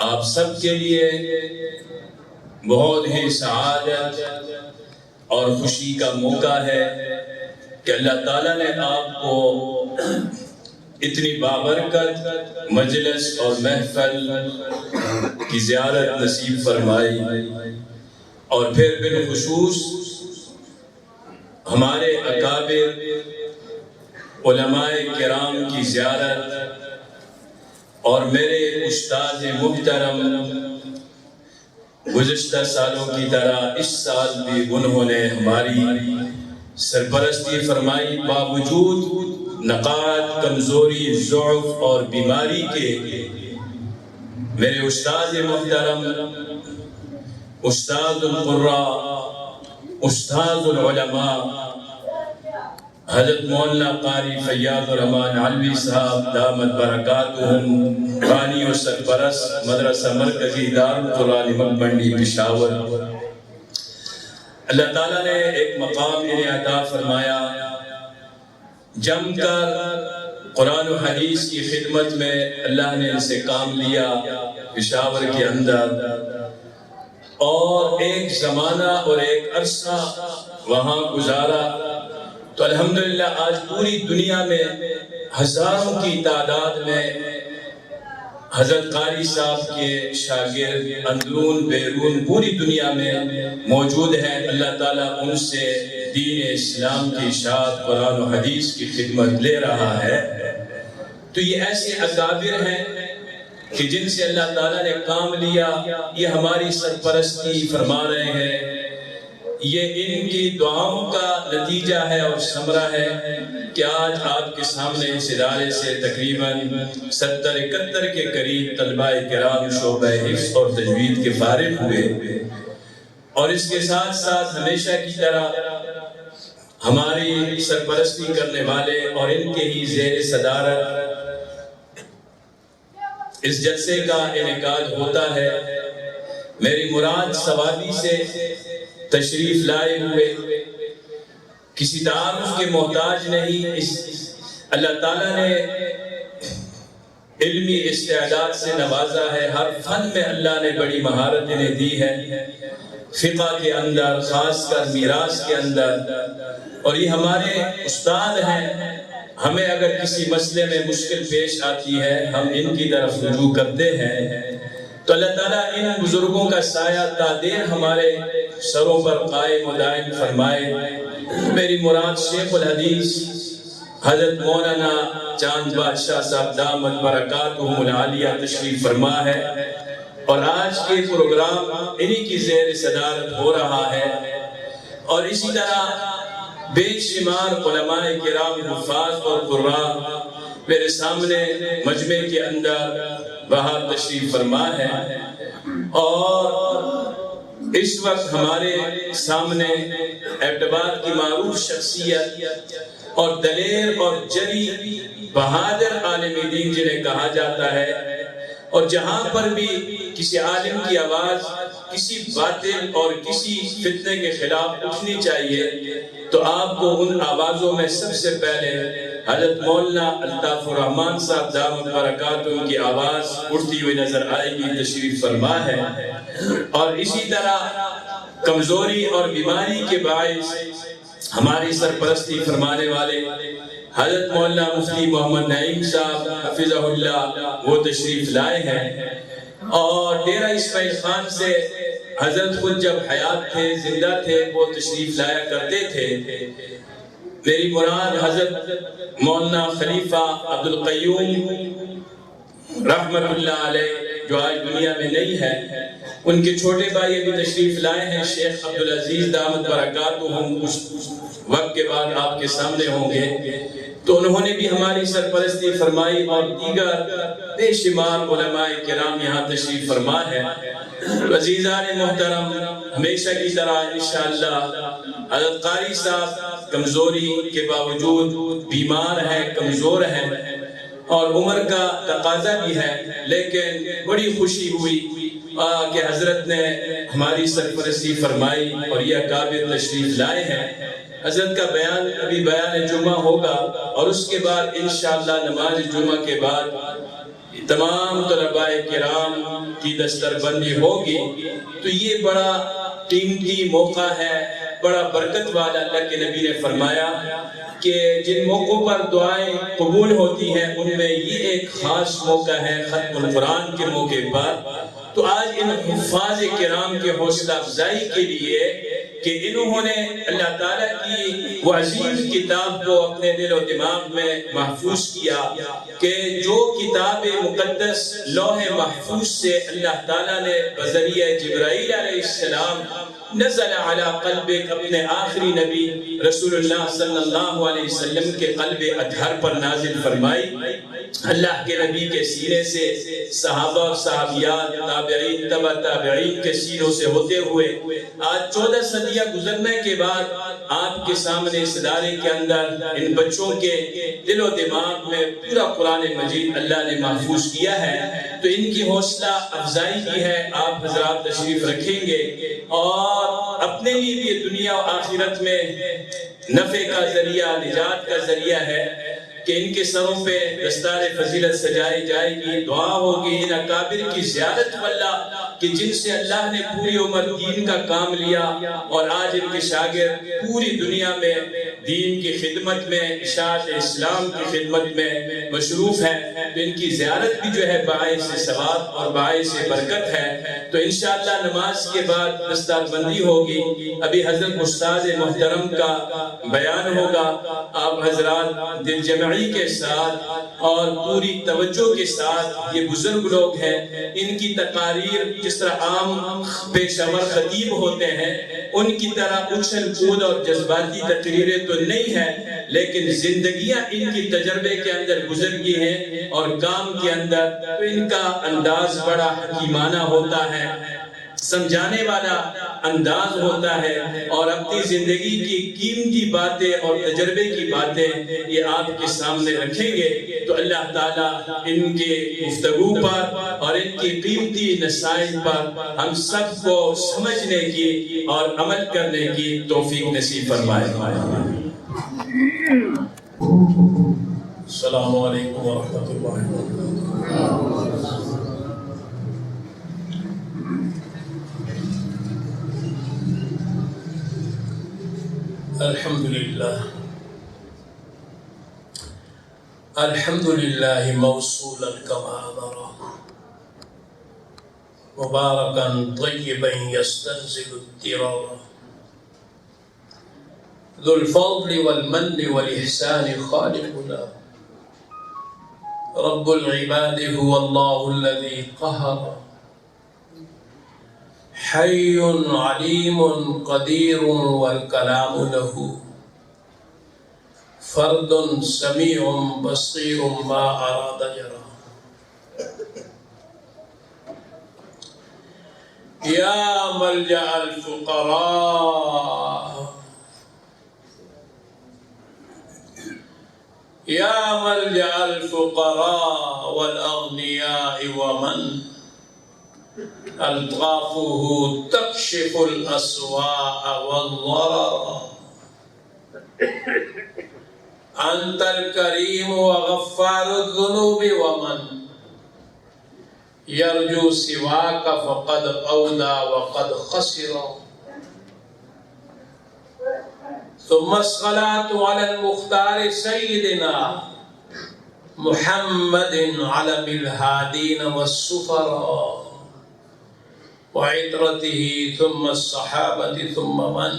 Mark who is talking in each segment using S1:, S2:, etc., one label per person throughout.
S1: آپ سب کے لیے بہت ہی سعادت اور خوشی کا موقع ہے کہ اللہ تعالیٰ نے آپ کو اتنی بابرکت مجلس اور محفل کی زیارت نصیب فرمائی، اور پھر بالخصوص ہمارے اکابر علماء کرام کی زیارت، اور میرے استاد محترم گزشتہ سالوں کی طرح اس سال بھی انہوں نے ہماری سرپرستی فرمائی، باوجود نقاہت، کمزوری، ضعف اور بیماری کے۔ میرے استاد محترم، استاد القراء، استاد العلماء حضرت مولانا قاری فیاض الرحمان علوی صاحب دامت برکاتہم، بانی و سرپرست مدرسہ مرکزی دارالقرآن نمک منڈی پشاور، اللہ تعالیٰ نے ایک مقام انہیں عطا فرمایا، جم کر قرآن و حدیث کی خدمت میں اللہ نے ان سے کام لیا پشاور کے اندر، اور ایک زمانہ اور ایک عرصہ وہاں گزارا۔ تو الحمدللہ آج پوری دنیا میں ہزاروں کی تعداد میں حضرت قاری صاحب کے شاگرد اندرون بیرون پوری دنیا میں موجود ہیں۔ اللہ تعالیٰ ان سے دین اسلام کی اشاعت، قرآن و حدیث کی خدمت لے رہا ہے۔ تو یہ ایسے اکابر ہیں کہ جن سے اللہ تعالیٰ نے کام لیا، یہ ہماری سرپرستی فرما رہے ہیں۔ یہ ان کی دعاؤں کا نتیجہ ہے اور ثمرہ ہے کہ آج آپ کے سامنے اس ادارے سے تقریباً 70-71 کے قریب طلبہ کرام شعبہ حفظ اور تجوید کے فارغ ہوئے، اور اس کے ساتھ ساتھ ہمیشہ کی طرح ہماری سرپرستی کرنے والے اور ان کے ہی زیر صدارت اس جلسے کا انعقاد ہوتا ہے۔ میری مراد سوادی سے تشریف لائے ہوئے کسی تعارف کے محتاج نہیں، اللہ تعالیٰ نے علمی استعداد سے نوازا ہے، ہر فن میں اللہ نے بڑی مہارت انہیں دی ہے، فقہ کے اندر، خاص کر میراث کے اندر، اور یہ ہمارے استاد ہیں۔ ہمیں اگر کسی مسئلے میں مشکل پیش آتی ہے، ہم ان کی طرف رجوع کرتے ہیں، تو اللہ تعالیٰ ان بزرگوں کا سایہ تا دیر ہمارے سروں پر قائم و دائم فرمائے۔ میری مراد شیخ الحدیث حضرت مولانا چاند بادشاہ صاحب دامت برکاتہم العالیہ تشریف فرما ہے، اور آج کے پروگرام انہی کی زیر صدارت ہو رہا ہے، اور اسی طرح بے شمار علماء کرام، حفاظ اور قراء میرے سامنے مجمع کے اندر وہاں تشریف فرما ہے، اور اس وقت ہمارے سامنے ایبٹباد کی معروف شخصیت اور دلیر اور جری بہادر عالم دین جنہیں کہا جاتا ہے، اور جہاں پر بھی کسی عالم کی آواز کسی باطل اور کسی فتنے کے خلاف اٹھنی چاہیے، تو آپ کو ان آوازوں میں سب سے پہلے حضرت مولانا الطاف الرحمان صاحب دامت برکاتہم کی آواز اٹھتی ہوئی نظر آئے گی، تشریف فرما ہے۔ اور اسی طرح کمزوری اور بیماری کے باعث ہماری سرپرستی فرمانے والے حضرت مولانا مفتی محمد نعیم صاحب حفظہ اللہ وہ تشریف لائے ہیں، اور ڈیرہ اسماعیل خان سے حضرت خود جب حیات تھے، زندہ تھے، وہ تشریف لایا کرتے تھے۔ میری مراد حضرت مولانا خلیفہ عبدالقیوم رحمت اللہ علیہ جو آج دنیا میں نہیں ہے، ان کے چھوٹے بھائی بھی تشریف لائے ہیں، شیخ عبدالعزیز دامت برکاتہم اس وقت کے بعد آپ کے سامنے ہوں گے، تو انہوں نے بھی ہماری سرپرستی فرمائی، اور دیگر بے شمار علماء کرام یہاں تشریف فرما ہے۔ عزیزان محترم، ہمیشہ کی طرح انشاءاللہ حضرت قاری صاحب کمزوری کے باوجود بیمار ہیں، کمزور ہیں، اور عمر کا تقاضا بھی ہے، لیکن بڑی خوشی ہوئی کہ حضرت نے ہماری سرپرستی فرمائی اور یہ اکابر تشریف لائے ہیں۔ حضرت کا بیان ابھی بیان جمعہ ہوگا، اور اس کے بعد انشاءاللہ نماز جمعہ کے بعد تمام طلباء کرام کی دستربندی ہوگی تو یہ بڑا قیمتی موقع ہے، بڑا برکت والا۔ اللہ کے نبی نے فرمایا کہ جن موقعوں پر دعائیں قبول ہوتی ہیں ان میں یہ ایک خاص موقع ہے ختم القرآن کے موقع پر۔ تو آج ان حفاظ کرام کے حوصلہ افزائی کے لیے کہ انہوں نے اللہ تعالیٰ کی وہ عظیم کتاب کو اپنے دل و دماغ میں محفوظ کیا کہ جو کتاب مقدس لوح محفوظ سے اللہ تعالیٰ نے بذریعہ جبرائیل علیہ السلام نزل علی قلبک، اپنے آخری نبی رسول اللہ صلی اللہ علیہ وسلم کے قلب اطہر پر نازل فرمائی۔ اللہ کے نبی کے سینے سے صحابہ اور صحابیات، تابعین، تبع تابعین کے سینوں سے ہوتے ہوئے آج 14 صدیاں گزرنے کے بعد آپ کے سامنے اس ادارے کے اندر ان بچوں کے دل و دماغ میں پورا قرآن مجید اللہ نے محفوظ کیا ہے۔ تو ان کی حوصلہ افزائی کی ہے، آپ حضرات تشریف رکھیں گے اور اپنے لیے بھی دنیا و آخرت میں نفع کا ذریعہ، نجات کا ذریعہ ہے کہ ان کے سروں پہ دستار فضیلت سجائی جائے گی، دعا ہوگی ان اکابر کی زیارت واللہ کہ جن سے اللہ نے پوری عمر دین کا کام لیا اور آج ان کے شاگرد پوری دنیا میں دین کی خدمت میں، اشاعت اسلام کی خدمت میں مصروف ہیں۔ تو ان کی زیارت بھی جو ہے باعث ثواب اور باعث برکت ہے۔ تو انشاءاللہ نماز کے بعد دستار بندی ہوگی، ابھی حضرت استاد محترم کا بیان ہوگا۔ آپ حضرات دل جمعی کے ساتھ اور پوری توجہ کے ساتھ، یہ بزرگ لوگ ہیں، ان کی تقاریر جس طرح عام پیشور خطیب ہوتے ہیں ان کی طرح اچھل کود اور جذباتی تقریریں تو نہیں ہیں، لیکن زندگیاں ان کی تجربے کے اندر گزر گئی ہیں اور کام کے اندر تو ان کا انداز بڑا حکیمانہ ہوتا ہے، سمجھانے والا انداز ہوتا ہے اور اپنی زندگی کی قیمتی باتیں اور تجربے کی باتیں یہ آپ کے سامنے رکھیں گے۔ تو اللہ تعالیٰ ان کے گفتگو پر اور ان کی قیمتی نصائح پر ہم سب کو سمجھنے کی اور عمل کرنے کی توفیق نصیب فرمائے۔ السلام علیکم ورحمۃ اللہ وبرکاتہ۔ الحمدللہ موصولا کما امر، مبارکا طیبا یستنزل الدرار، ذو الفضل والمن والإحسان خالقنا، رب العباد هو الله الذي قهر، حي عليم قدير والكلام له، فرد سميع بصير ما أراد يرى، يا ملجأ الفقراء، يا ملجأ الفقراء والأغنياء ومن ألطافه تكشف الأسواء والضرر، أنت الكريم وغفار الذنوب ومن يرجو سواك فقد أودى وقد خسر، ثم الصلاة على المختار سيدنا محمد علم الهادين والسفراء وعترته، ثم الصحابة، ثم من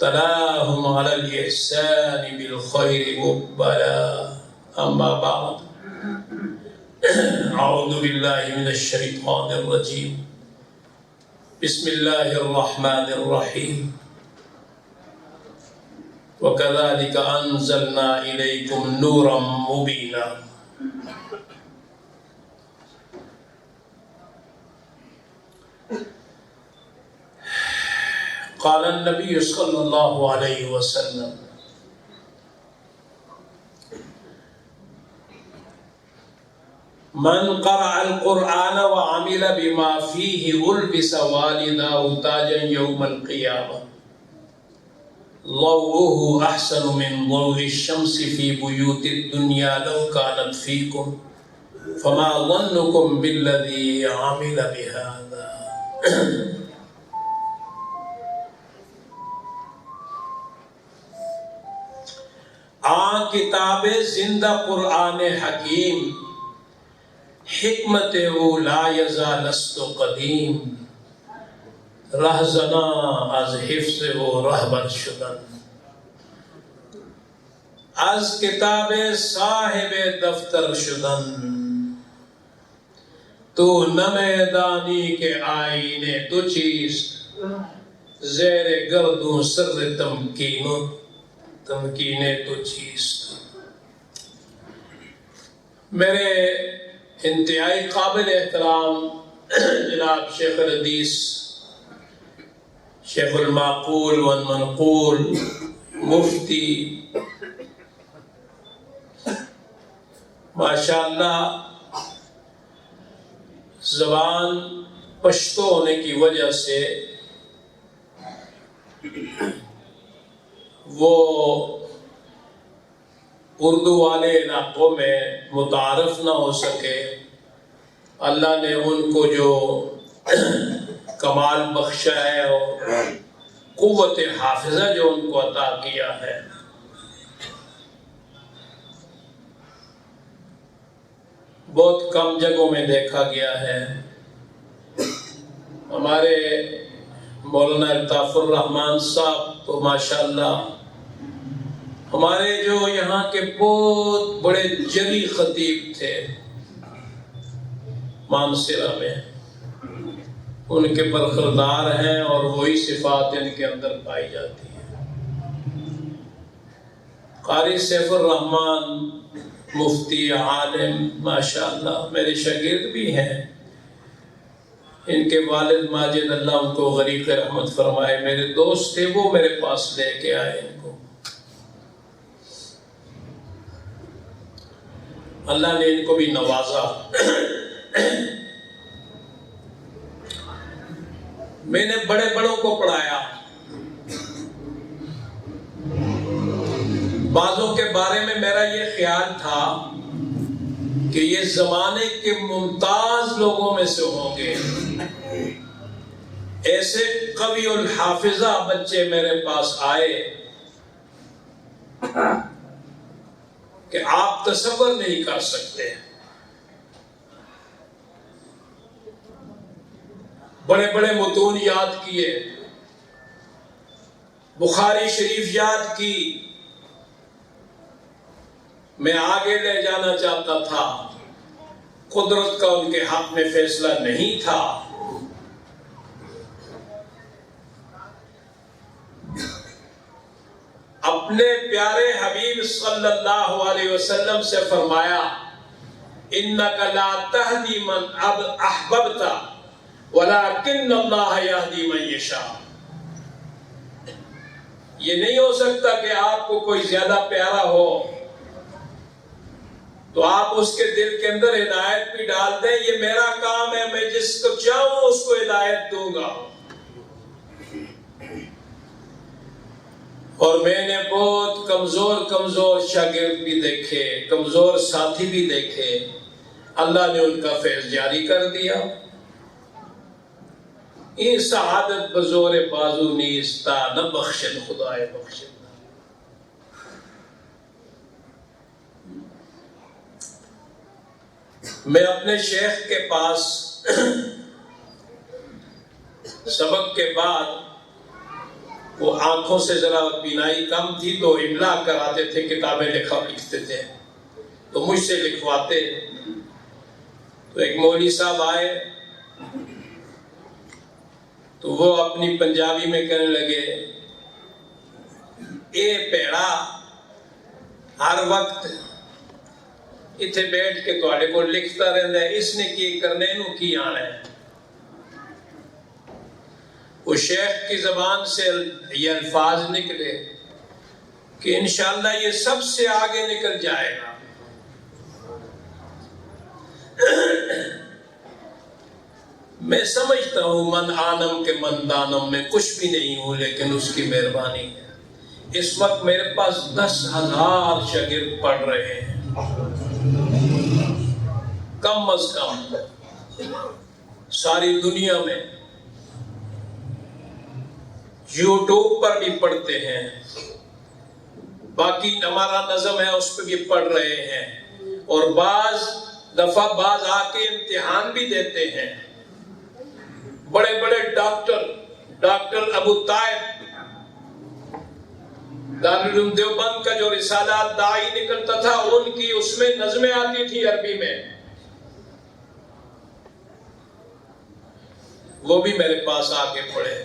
S1: تلاهم على الإحسان بالخير مقبلا، أما بعد، أعوذ بالله من الشيطان الرجيم، بسم الله الرحمن الرحيم، وكذلك أنزلنا إليكم نورا مبينا، قال النبي صلى الله عليه وسلم من قرأ القرآن وعمل بما فيه ألبس والداه تاجا يوم القيامة ضوءه أحسن من ضوء الشمس في بيوت الدنيا لو كانت فيكم فما ظنكم بالذي عمل بهذا. کتاب زندہ قرآن حکیم حکمت او لا یزالست قدیم رهزنا از حفظ او رهبر شدن. از کتاب صاحب دفتر شدن تو نمیدانی کے آئینے دو چیز زیر گردوں سر تمکینے تو چیز. میرے انتہائی قابل احترام جناب شیخ الحدیث شیخ المعقول والمنقول مفتی ماشاءاللہ زبان پشتو ہونے کی وجہ سے وہ اردو والے علاقوں میں متعارف نہ ہو سکے. اللہ نے ان کو جو کمال بخشا ہے اور قوت حافظہ جو ان کو عطا کیا ہے، بہت کم جگہوں میں دیکھا گیا ہے. ہمارے مولانا الطاف الرحمن صاحب تو ماشاءاللہ ہمارے جو یہاں کے بہت بڑے جلی خطیب تھے مانسرہ میں، ان کے برخوردار ہیں اور وہی صفات ان کے اندر پائی جاتی ہیں. قاری سیف الرحمن مفتی عالم ماشاءاللہ میرے شاگرد بھی ہیں. ان کے والد ماجد اللہ ان کو غریق رحمت فرمائے، میرے دوست تھے، وہ میرے پاس لے کے آئے ان کو. اللہ نے ان کو بھی نوازا. میں نے بڑے بڑوں کو پڑھایا. بعضوں کے بارے میں میرا یہ خیال تھا کہ یہ زمانے کے ممتاز لوگوں میں سے ہوں گے. ایسے قوی الحافظہ بچے میرے پاس آئے کہ آپ تصور نہیں کر سکتے. بڑے بڑے متون یاد کیے، بخاری شریف یاد کی. میں آگے لے جانا چاہتا تھا، قدرت کا ان کے حق میں فیصلہ نہیں تھا. اپنے پیارے حبیب صلی اللہ علیہ وسلم سے فرمایا اِنَّكَ لَا تَهْدِي مَنْ أَحْبَبْتَ وَلَكِنَّ اللَّهَ يَهْدِي مَنْ يَشَاءُ. یہ نہیں ہو سکتا کہ آپ کو کوئی زیادہ پیارا ہو تو آپ اس کے دل کے اندر ہدایت بھی ڈال دیں. یہ میرا کام ہے، میں جس کو چاہوں اس کو ہدایت دوں گا. اور میں نے بہت کمزور شاگرد بھی دیکھے، کمزور ساتھی بھی دیکھے. اللہ نے ان کا فیض جاری کر دیا. یہ سعادت بزور بازو نیستا نہ بخشن خدائے بخشن. میں اپنے شیخ کے پاس سبق کے بعد، وہ آنکھوں سے ذرا بینائی کم تھی تو املا کراتے تھے، کتابیں لکھتے تھے تو مجھ سے لکھواتے. تو ایک مولوی صاحب آئے تو وہ اپنی پنجابی میں کہنے لگے اے پیڑا ہر وقت اتنے بیٹھ کے تواڈے کو لکھتا رہتا ہے، اس نے کی کرنے نو کی آنا ہے. وہ شیخ کی زبان سے یہ الفاظ نکلے کہ انشاءاللہ یہ سب سے آگے نکل جائے گا. میں سمجھتا ہوں من آنم کے من دانم میں کچھ بھی نہیں ہوں، لیکن اس کی مہربانی ہے. اس وقت میرے پاس 10,000 شاگرد پڑھ رہے ہیں. کم از کم ساری دنیا میں یوٹیوب پر بھی پڑھتے ہیں، باقی ہمارا نظم ہے اس پہ بھی پڑھ رہے ہیں، اور بعض دفعہ بعض آ کے امتحان بھی دیتے ہیں۔ بڑے بڑے ڈاکٹر ابو طائب دارالعلوم دیوبند کا جو رسالہ داعی نکلتا تھا، ان کی اس میں نظمیں آتی تھی عربی میں، وہ بھی میرے پاس آ کے پڑھے۔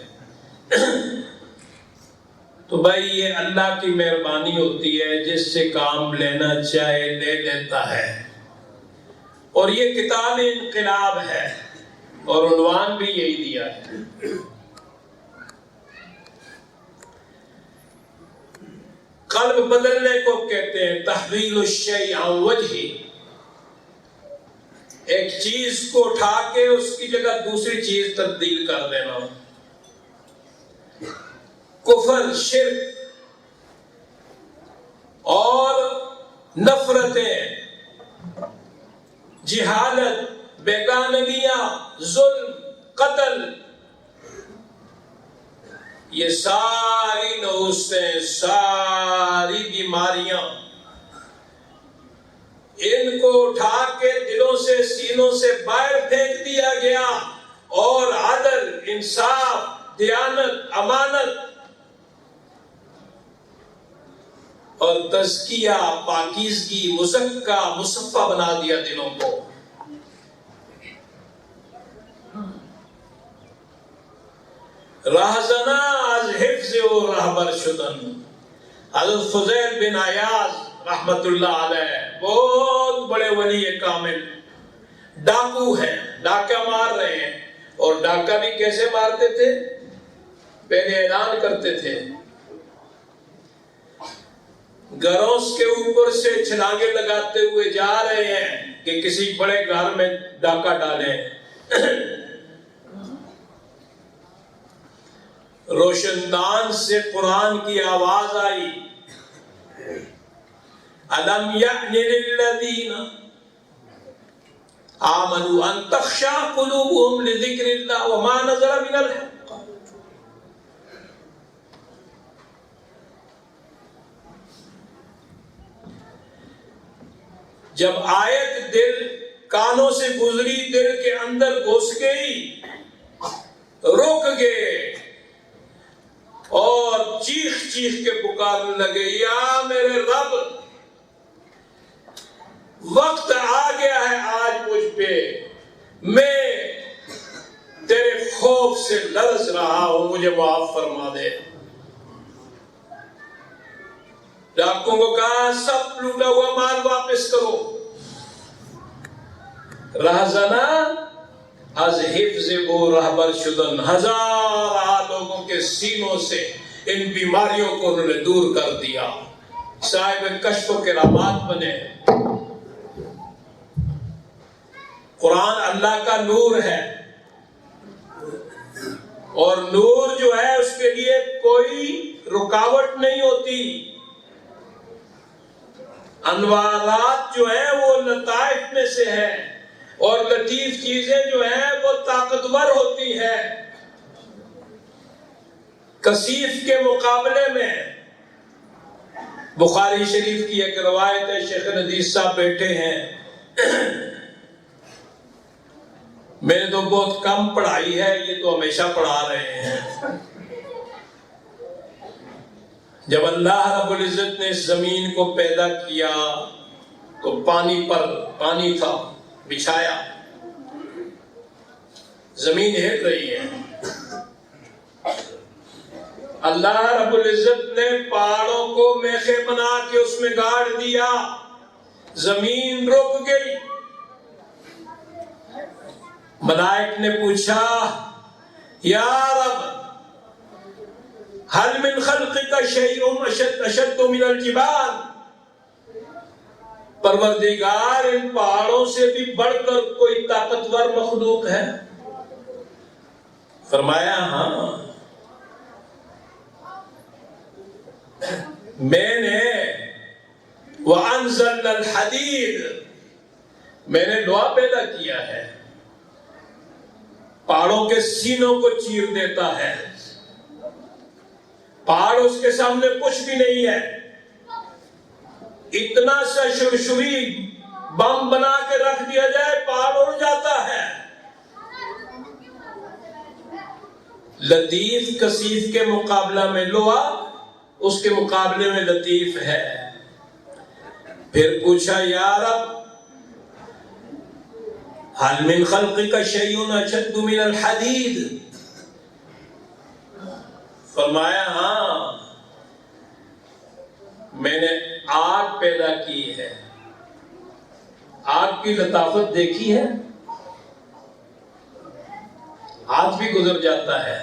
S1: تو بھائی یہ اللہ کی مہربانی ہوتی ہے، جس سے کام لینا چاہے لے لیتا ہے، اور یہ کتاب انقلاب ہے، اور عنوان بھی یہی دیا ہے۔ قلب بدلنے کو کہتے ہیں تحویل الشیء عن وجہہ، ایک چیز کو اٹھا کے اس کی جگہ دوسری چیز تبدیل کر دینا۔ کفر، شرک اور نفرتیں، جہالت، بیگانگیاں، ظلم، قتل، یہ ساری نحوستیں، ساری بیماریاں، ان کو اٹھا کے دلوں سے، سینوں سے باہر پھینک دیا گیا، اور عدل، انصاف، دیانت، امانت اور تزکیہ، پاکیزگی، مزکہ، مصفہ بنا دیا دلوں کو۔ راہزنا از حفظ و رہبر شدن، حضرت فضیل بن عیاض رحمت اللہ علیہ، بہت بڑے ولی کامل، ڈاکو ہیں، ڈاکہ مار رہے ہیں، اور ڈاکہ بھی کیسے مارتے تھے؟ پہلے اعلان کرتے تھے، گھروں کے اوپر سے چھلانگے لگاتے ہوئے جا رہے ہیں کہ کسی بڑے گھر میں ڈاکہ ڈالیں۔ روشن دان سے قرآن کی آواز آئی، أَلَمْ يَأْنِ لِلَّذِينَ آمَنُوا أَن تَخْشَعَ قُلُوبُهُمْ لِذِكْرِ اللَّهِ وَمَا نَزَلَ مِنَ الْحَقِّ۔ جب آیت دل کانوں سے گزری، دل کے اندر گھس گئی، رک گئے اور چیخ چیخ کے پکارنے لگے، یا میرے رب، وقت آ گیا ہے آج مجھ پہ، میں تیرے خوف سے لرز رہا ہوں، مجھے معاف فرما دے۔ ڈاکوں کو کہا سب لوٹا ہوا مال واپس کرو۔ رہزنا از حفظ و رہبر شدن، ہزار لوگوں کے سینوں سے ان بیماریوں کو انہوں نے دور کر دیا، صاحب کشف و کرامات بنے۔ قرآن اللہ کا نور ہے، اور نور جو ہے اس کے لیے کوئی رکاوٹ نہیں ہوتی، انوارات جو ہیں وہ لطائف میں سے ہیں، اور لطیف چیزیں جو ہیں وہ طاقتور ہوتی ہیں۔ کثیف کے مقابلے میں بخاری شریف کی ایک روایت ہے، شیخ ندیس صاحب بیٹھے ہیں، میں نے تو بہت کم پڑھائی ہے، یہ تو ہمیشہ پڑھا رہے ہیں۔ جب اللہ رب العزت نے اس زمین کو پیدا کیا تو پانی تھا بچھایا، زمین ہل رہی ہے، اللہ رب العزت نے پہاڑوں کو میخیں بنا کے اس میں گاڑ دیا، زمین رک گئی۔ ملائک نے پوچھا، یا رب هل من خلقك شيء اشد من الجبال، پروردگار ان پہاڑوں سے بھی بڑھ کر کوئی طاقتور مخلوق ہے؟ فرمایا ہاں، میں نے وَأَنزَلْنَا الْحَدِيدَ میں نے لوہا پیدا کیا ہے، پہاڑوں کے سینوں کو چیر دیتا ہے، پہاڑ اس کے سامنے کچھ بھی نہیں ہے، اتنا سا شرشری بم بنا کے رکھ دیا جائے پہاڑ اڑ جاتا ہے۔ لطیف کثیف کے مقابلہ میں لوہا اس کے مقابلے میں لطیف ہے۔ پھر پوچھا یا رب حل من خلقک شیء اشد من الحدید، فرمایا ہاں میں نے آگ پیدا کی ہے۔ آگ کی لطافت دیکھی ہے؟ آج بھی گزر جاتا ہے،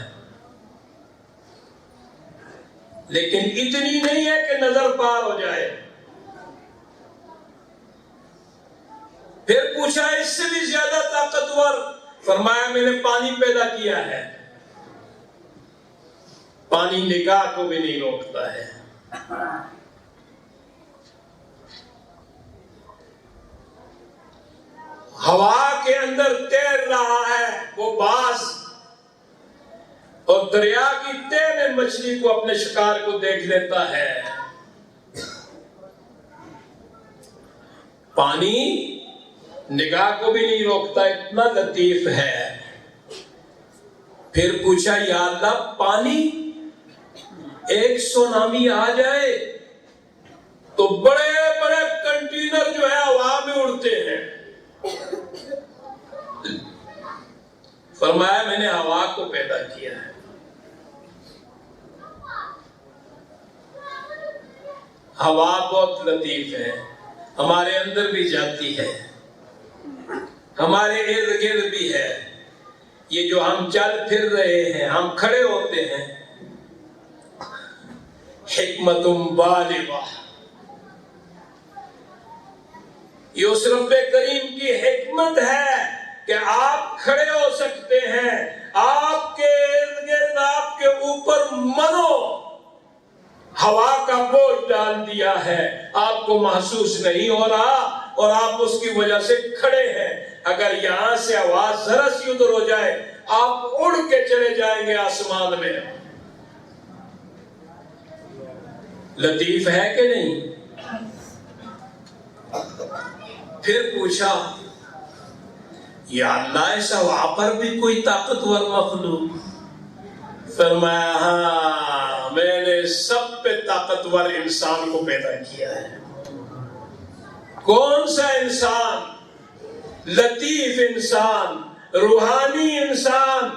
S1: لیکن اتنی نہیں ہے کہ نظر پار ہو جائے۔ پھر پوچھا اس سے بھی زیادہ طاقتور، فرمایا میں نے پانی پیدا کیا ہے، پانی نگاہ کو بھی نہیں روکتا ہے۔ ہوا کے اندر تیر رہا ہے وہ باز، اور دریا کی تہ میں مچھلی کو اپنے شکار کو دیکھ لیتا ہے۔ پانی نگاہ کو بھی نہیں روکتا، اتنا لطیف ہے۔ پھر پوچھا یا اللہ پانی ایک سونامی آ جائے تو بڑے بڑے کنٹینر جو ہے ہوا میں اڑتے ہیں، فرمایا میں نے ہوا کو پیدا کیا ہے۔ ہوا بہت لطیف ہے، ہمارے اندر بھی جاتی ہے، ہمارے ارد گرد بھی ہے۔ یہ جو ہم چل پھر رہے ہیں، ہم کھڑے ہوتے ہیں، حکمت بالغہ، یہ اس رب کریم کی حکمت ہے کہ آپ کھڑے ہو سکتے ہیں، آپ کے ارد گرد آپ کے اوپر منو ہوا کا بوجھ ڈال دیا ہے، آپ کو محسوس نہیں ہو رہا اور آپ اس کی وجہ سے کھڑے ہیں۔ اگر یہاں سے آواز ذرا سی ادھر ہو جائے آپ اڑ کے چلے جائیں گے آسمان میں۔ لطیف ہے کہ نہیں؟ پھر پوچھا یا اللہ اس ہوا پر بھی کوئی طاقتور مخلوق؟ فرمایا ہاں میں نے سب پہ طاقتور انسان کو پیدا کیا ہے۔ کون سا انسان؟ لطیف انسان، روحانی انسان،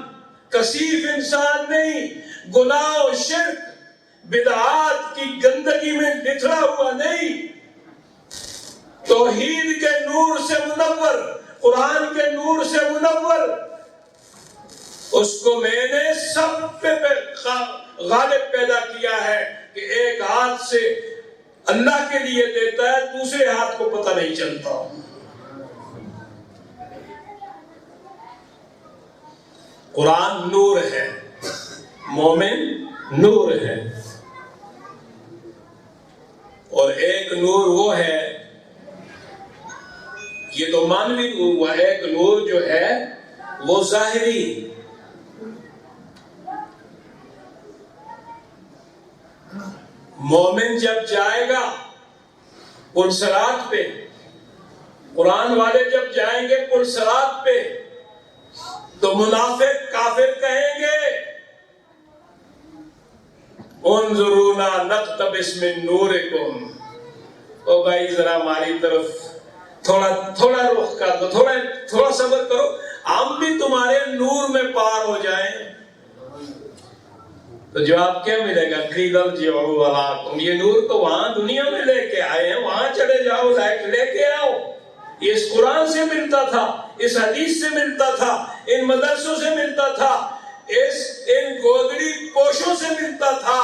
S1: کثیف انسان نہیں، گناہ و شرک بدعات کی گندگی میں بکھرا ہوا نہیں، توحید کے نور سے منور، قرآن کے نور سے منور، اس کو میں نے سب پہ غالب پیدا کیا ہے کہ ایک ہاتھ سے اللہ کے لیے دیتا ہے، دوسرے ہاتھ کو پتہ نہیں چلتا۔ قرآن نور ہے، مومن نور ہے، اور ایک نور وہ ہے، یہ تو مانوی نور ہوا، ایک نور جو ہے وہ ظاہری۔ مومن جب جائے گا پلسرات پہ، قرآن والے جب جائیں گے پلسرات پہ، تو منافق کافر کہیں گے انظرونا نقتبس من نورکم، او بھائی ذرا ہماری طرف تھوڑا رخ کر دو، تھوڑا صبر کرو، ہم بھی تمہارے نور میں پار ہو جائیں۔ تو جواب کیا ملے گا؟ قیل ارجعوا وراءکم، یہ نور تو وہاں دنیا میں لے کے آئے ہیں، وہاں چلے جاؤ، لائٹ لے کے آؤ۔ یہ اس قرآن سے ملتا تھا، اس حدیث سے ملتا تھا، ان مدرسوں سے ملتا تھا، ان گودڑی پوشوں سے ملتا تھا۔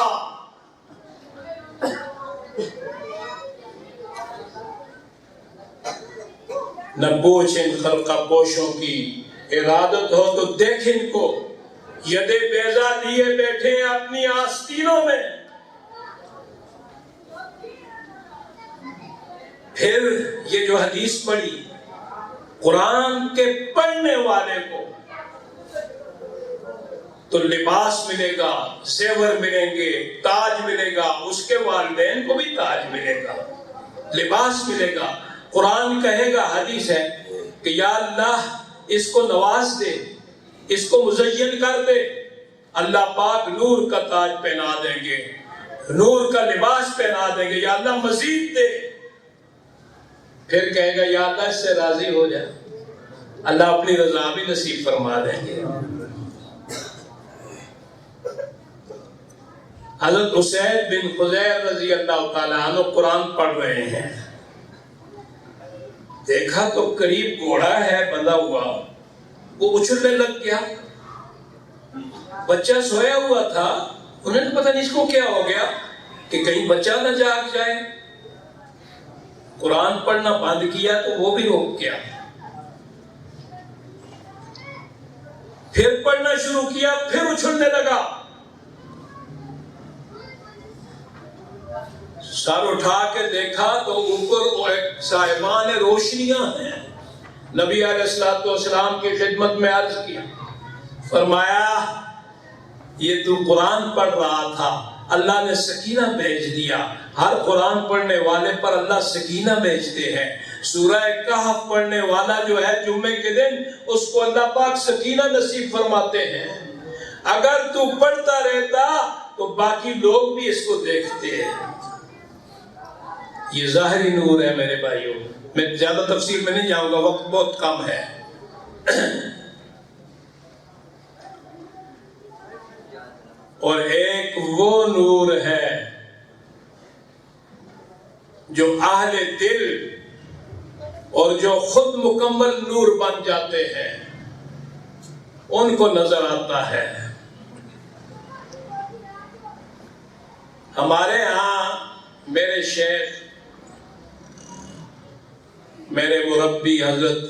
S1: نہ پوچھ ان خلقہ پوشوں کی، ارادت ہو تو دیکھ ان کو، یدے بیضا لیے بیٹھے ہیں اپنی آستینوں میں۔ پھر یہ جو حدیث پڑھی
S2: قرآن کے پڑھنے والے کو تو لباس ملے گا، زیور ملیں گے، تاج ملے گا، اس کے والدین کو بھی تاج ملے گا، لباس ملے گا۔ قرآن کہے گا، حدیث ہے کہ یا اللہ اس کو نواز دے، اس کو مزین کر دے، اللہ پاک نور کا تاج پہنا دیں گے، نور کا لباس پہنا دیں گے، یا اللہ مزید دے۔ پھر کہے گا یا اللہ اس سے راضی ہو جائے، اللہ اپنی رضا بھی نصیب فرما دیں گے۔ حضرت اسید بن خضیر رضی اللہ تعالیٰ عنہ قرآن پڑھ رہے ہیں، دیکھا تو قریب گھوڑا ہے بندھا ہوا، وہ اچھلنے لگ گیا۔ بچہ سویا ہوا تھا، انہیں تو پتہ نہیں اس کو کیا ہو گیا کہ کہیں بچہ نہ جاگ جائے۔ قرآن پڑھنا بند کیا تو وہ بھی رک گیا، پھر پڑھنا شروع کیا، پھر اچھلنے لگا۔ سر اٹھا کے دیکھا تو اوپر ایک صاحبان روشنیاں ہیں۔ نبی علیہ السلام کی خدمت میں عرض کیا، فرمایا یہ تو قرآن پڑھ رہا تھا، اللہ نے سکینہ بھیج دیا۔ ہر قرآن پڑھنے والے پر اللہ سکینہ بھیجتے ہیں۔ سورہ کہف پڑھنے والا جو ہے جمعے کے دن، اس کو اللہ پاک سکینہ نصیب فرماتے ہیں۔ اگر تو پڑھتا رہتا تو باقی لوگ بھی اس کو دیکھتے ہیں۔ یہ ظاہری نور ہے میرے بھائیوں، میں زیادہ تفصیل میں نہیں جاؤں گا، وقت بہت کم ہے۔ اور ایک وہ نور ہے جو اہل دل اور جو خود مکمل نور بن جاتے ہیں ان کو نظر آتا ہے۔ ہمارے ہاں میرے شیخ، میرے مربی حضرت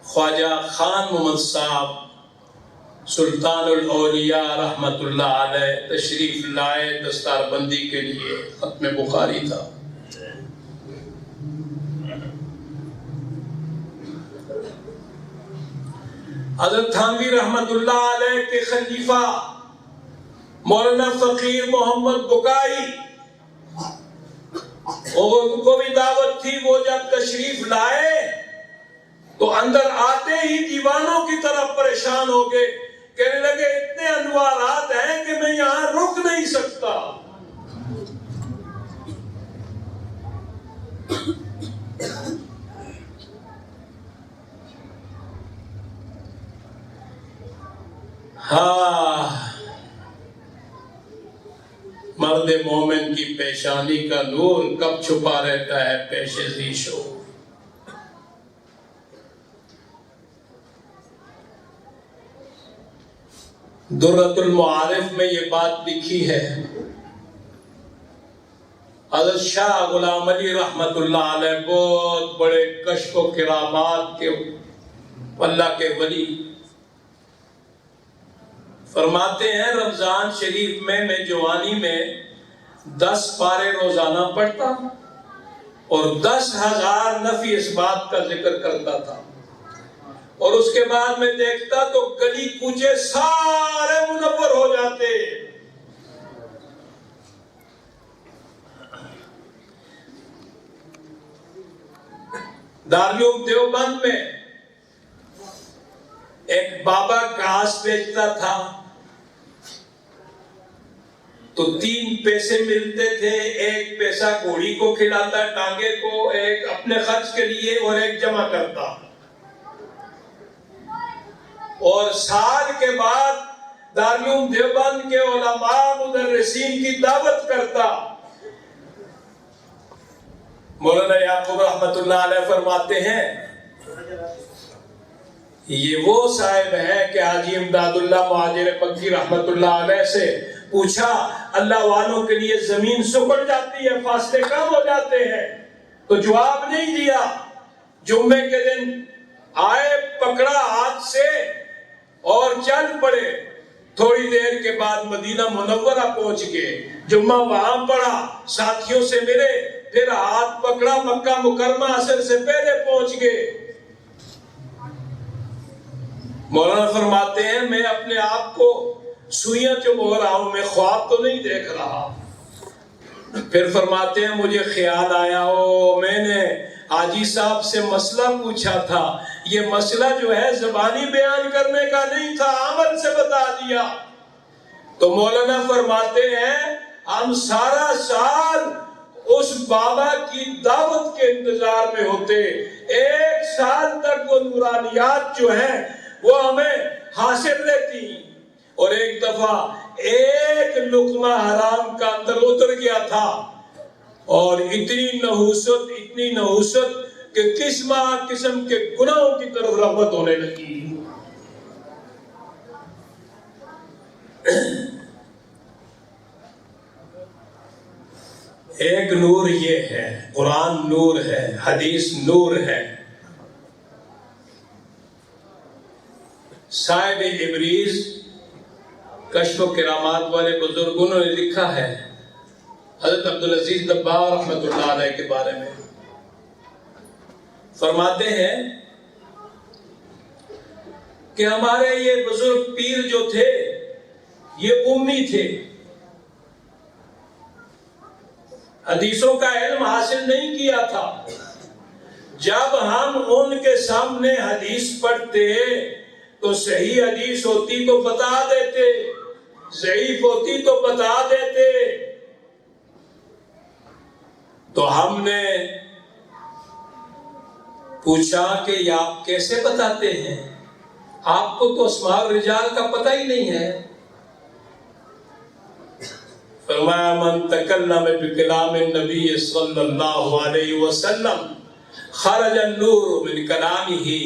S2: خواجہ خان محمد صاحب سلطان الاولیاء رحمت اللہ علیہ تشریف لائے دستار بندی کے لیے، ختم بخاری تھا۔ حضرت تھانوی رحمت اللہ علیہ کے خلیفہ مولانا فقیر محمد بکائی، ان کو بھی دعوت تھی۔ وہ جب تشریف لائے تو اندر آتے ہی دیوانوں کی طرف پریشان ہو گئے، کہنے لگے اتنے انوارات ہیں کہ میں یہاں رک نہیں سکتا۔ ہاں، مرد مومن کی پیشانی کا نور کب چھپا رہتا ہے پیش ذیشو۔ درۃ المعارف میں یہ بات لکھی ہے۔ حضرت شاہ غلام علی رحمت اللہ علیہ بہت بڑے کشف و کرامات کے اللہ کے ولی، فرماتے ہیں رمضان شریف میں جوانی میں 10 پارے روزانہ پڑھتا اور 10,000 نفی اس بات کا ذکر کرتا تھا، اور اس کے بعد میں دیکھتا تو گلی کوچے سارے منور ہو جاتے۔ دارالعلوم دیوبند میں ایک بابا گھاس بیچتا تھا، تو 3 پیسے ملتے تھے، 1 پیسہ گھوڑی کو کھلاتا، ٹانگے کو، 1 اپنے خرچ کے لیے اور 1 جمع کرتا، اور سال کے بعد دارالعلوم دیوبند کے علماء مدرسین کی دعوت کرتا۔ مولانا یعقوب رحمت اللہ علیہ فرماتے ہیں یہ وہ صاحب ہے کہ حاجی امداد اللہ مہاجر مکی رحمت اللہ علیہ سے پوچھا اللہ والوں کے لیے زمین سکڑ جاتی ہے، فاصلے کم ہو جاتے ہیں، تو جواب نہیں دیا۔ جمعے کے دن آئے، پکڑا ہاتھ سے اور چل پڑے۔ تھوڑی دیر کے بعد مدینہ منورہ پہنچ گئے، جمعہ وہاں پڑھا، ساتھیوں سے ملے، پھر ہاتھ پکڑا، مکہ مکرمہ عصر سے پہلے پہنچ گئے۔ مولانا فرماتے ہیں میں اپنے آپ کو سوئیاں چبھو رہا ہوں، میں خواب تو نہیں دیکھ رہا۔ پھر فرماتے ہیں مجھے خیال آیا میں نے حاجی صاحب سے مسئلہ پوچھا تھا، یہ مسئلہ جو ہے زبانی بیان کرنے کا نہیں تھا، عمل سے بتا دیا۔ تو مولانا فرماتے ہیں ہم سارا سال اس بابا کی دعوت کے انتظار میں ہوتے، 1 سال تک وہ نورانیات جو ہیں وہ ہمیں حاصل رہتی، اور ایک دفعہ ایک لقمہ حرام کا اندر اتر گیا تھا، اور اتنی نحوست کہ قسم کے گناہوں کی طرف رغبت ہونے لگی۔ ایک نور یہ ہے، قرآن نور ہے، حدیث نور ہے۔ صاحب ابریز کشف و کرامات والے بزرگوں نے لکھا ہے حضرت عبدالعزیز دباغ رحمۃ اللہ علیہ کے بارے میں، فرماتے ہیں کہ ہمارے یہ بزرگ پیر جو تھے یہ امی تھے، حدیثوں کا علم حاصل نہیں کیا تھا۔ جب ہم ان کے سامنے حدیث پڑھتے تو صحیح حدیث ہوتی تو بتا دیتے، ضعیف ہوتی تو بتا دیتے۔ تو ہم نے پوچھا کہ یہ آپ کیسے بتاتے ہیں، آپ کو تو اسماء الرجال کا پتہ ہی نہیں ہے۔ فرمایا من تکلم بکلام النبی صلی اللہ علیہ وسلم خرج النور من کلامہ،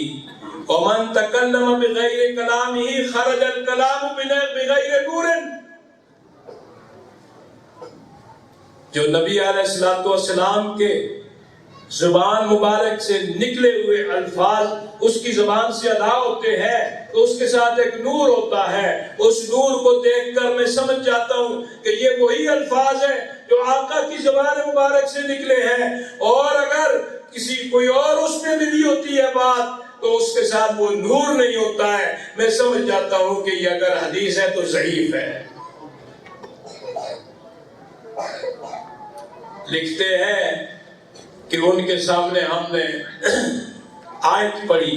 S2: ومن تکلم بغیر کلامہ خرج الکلام بغیر نور۔ جو نبی علیہ السلام کے زبان مبارک سے نکلے ہوئے الفاظ اس کی زبان سے ادا ہوتے ہیں تو اس کے ساتھ ایک نور ہوتا ہے، اس نور کو دیکھ کر میں سمجھ جاتا ہوں کہ یہ وہی الفاظ ہیں جو آقا کی زبان مبارک سے نکلے ہیں، اور اگر کوئی اور اس میں ملی ہوتی ہے بات تو اس کے ساتھ وہ نور نہیں ہوتا ہے، میں سمجھ جاتا ہوں کہ یہ اگر حدیث ہے تو ضعیف ہے۔ لکھتے ہیں کہ ان کے سامنے ہم نے آیت پڑھی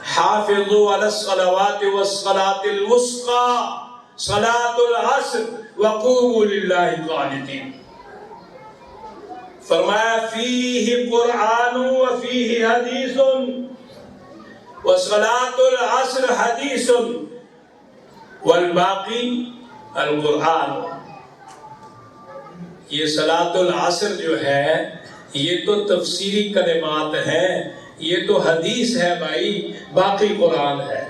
S2: حافظوا علی الصلوات والصلاة الوسطى صلاة العصر وقوموا للہ قانتین۔ فرمایا فیہ قرآن وفیہ حدیث وصلاة العصر حدیث والباقی القرآن۔ یہ صلاة العصر جو ہے یہ تو تفسیری کلمات ہیں، یہ تو حدیث ہے بھائی، باقی قرآن ہے۔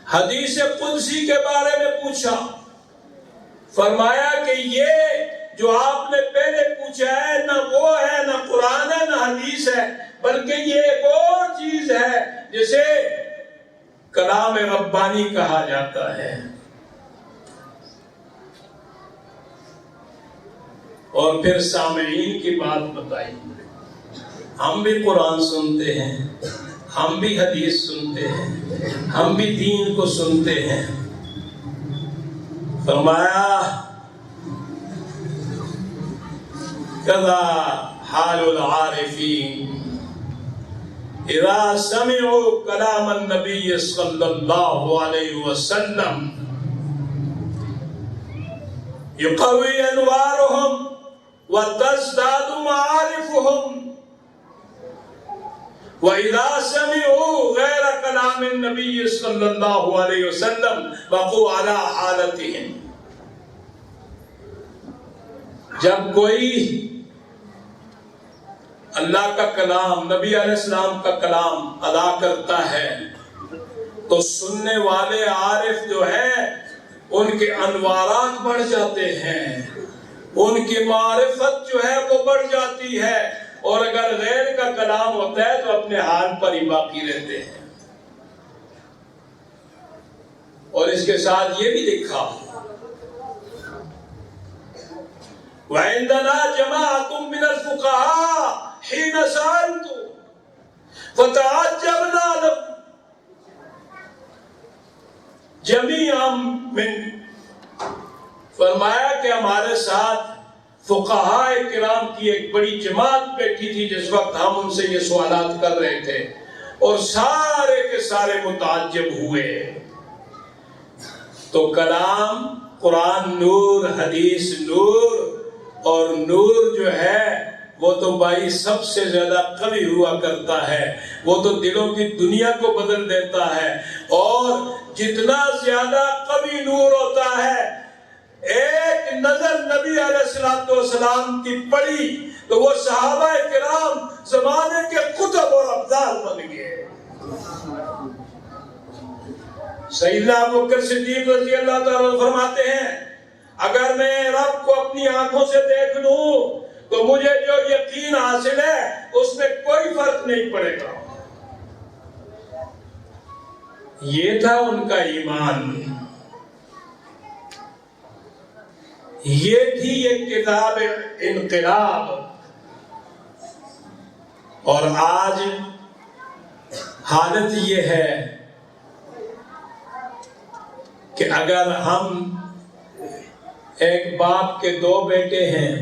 S2: حدیث قدسی کے بارے میں پوچھا، فرمایا کہ یہ جو آپ نے پہلے پوچھا ہے نہ وہ ہے، نہ قرآن ہے، نہ حدیث ہے، بلکہ یہ ایک اور چیز ہے جسے کلام ربانی کہا جاتا ہے۔ اور پھر سامعین کی بات بتائی، ہم بھی قرآن سنتے ہیں، ہم بھی حدیث سنتے ہیں، ہم بھی دین کو سنتے ہیں۔ فرمایا کذا حال العارفین اذا سمعوا کلام النبی صلی اللہ علیہ وسلم یقوی انوارهم وتزداد معارفهم، وَإِذَا سَمِعُوا غَيْرَ كَلَامِ النَّبِيِّ صلی اللہ علیہ وسلم بقوا عَلَى حَالَتِهِمْ۔ جب کوئی اللہ کا کلام، نبی علیہ السلام کا کلام ادا کرتا ہے تو سننے والے عارف جو ہیں ان کے انوارات بڑھ جاتے ہیں، ان کی معرفت جو ہے وہ بڑھ جاتی ہے، اور اگر غیر کا کلام ہوتا ہے تو اپنے حال پر ہی باقی رہتے ہیں۔ اور اس کے ساتھ یہ بھی لکھا وَعِنْدَنَا جَمَاعَةٌ مِّنَ الْفُقَهَاءِ حِينَ سَأَلْتُ فَتَعَجَّبْنَا فرمایا کہ ہمارے ساتھ فقہاء کرام کی ایک بڑی جماعت بیٹھی تھی جس وقت ہم ان سے یہ سوالات کر رہے تھے، اور سارے کے سارے متعجب ہوئے۔ تو کلام قرآن نور، حدیث نور، اور نور جو ہے وہ تو بھائی سب سے زیادہ قوی ہوا کرتا ہے، وہ تو دلوں کی دنیا کو بدل دیتا ہے، اور جتنا زیادہ قوی نور ہوتا ہے، ایک نظر نبی علیہ السلام کی پڑی تو وہ صحابہ کرام زمانے کے قطب اور ابدال بن گئے۔ سیدنا ابوبکر صدیق رضی اللہ تعالیٰ عنہ فرماتے ہیں اگر میں رب کو اپنی آنکھوں سے دیکھ لوں تو مجھے جو یقین حاصل ہے اس میں کوئی فرق نہیں پڑے گا۔ یہ تھا ان کا ایمان، یہ تھی یہ کتاب انقلاب۔ اور آج حالت یہ ہے کہ اگر ہم ایک باپ کے دو بیٹے ہیں،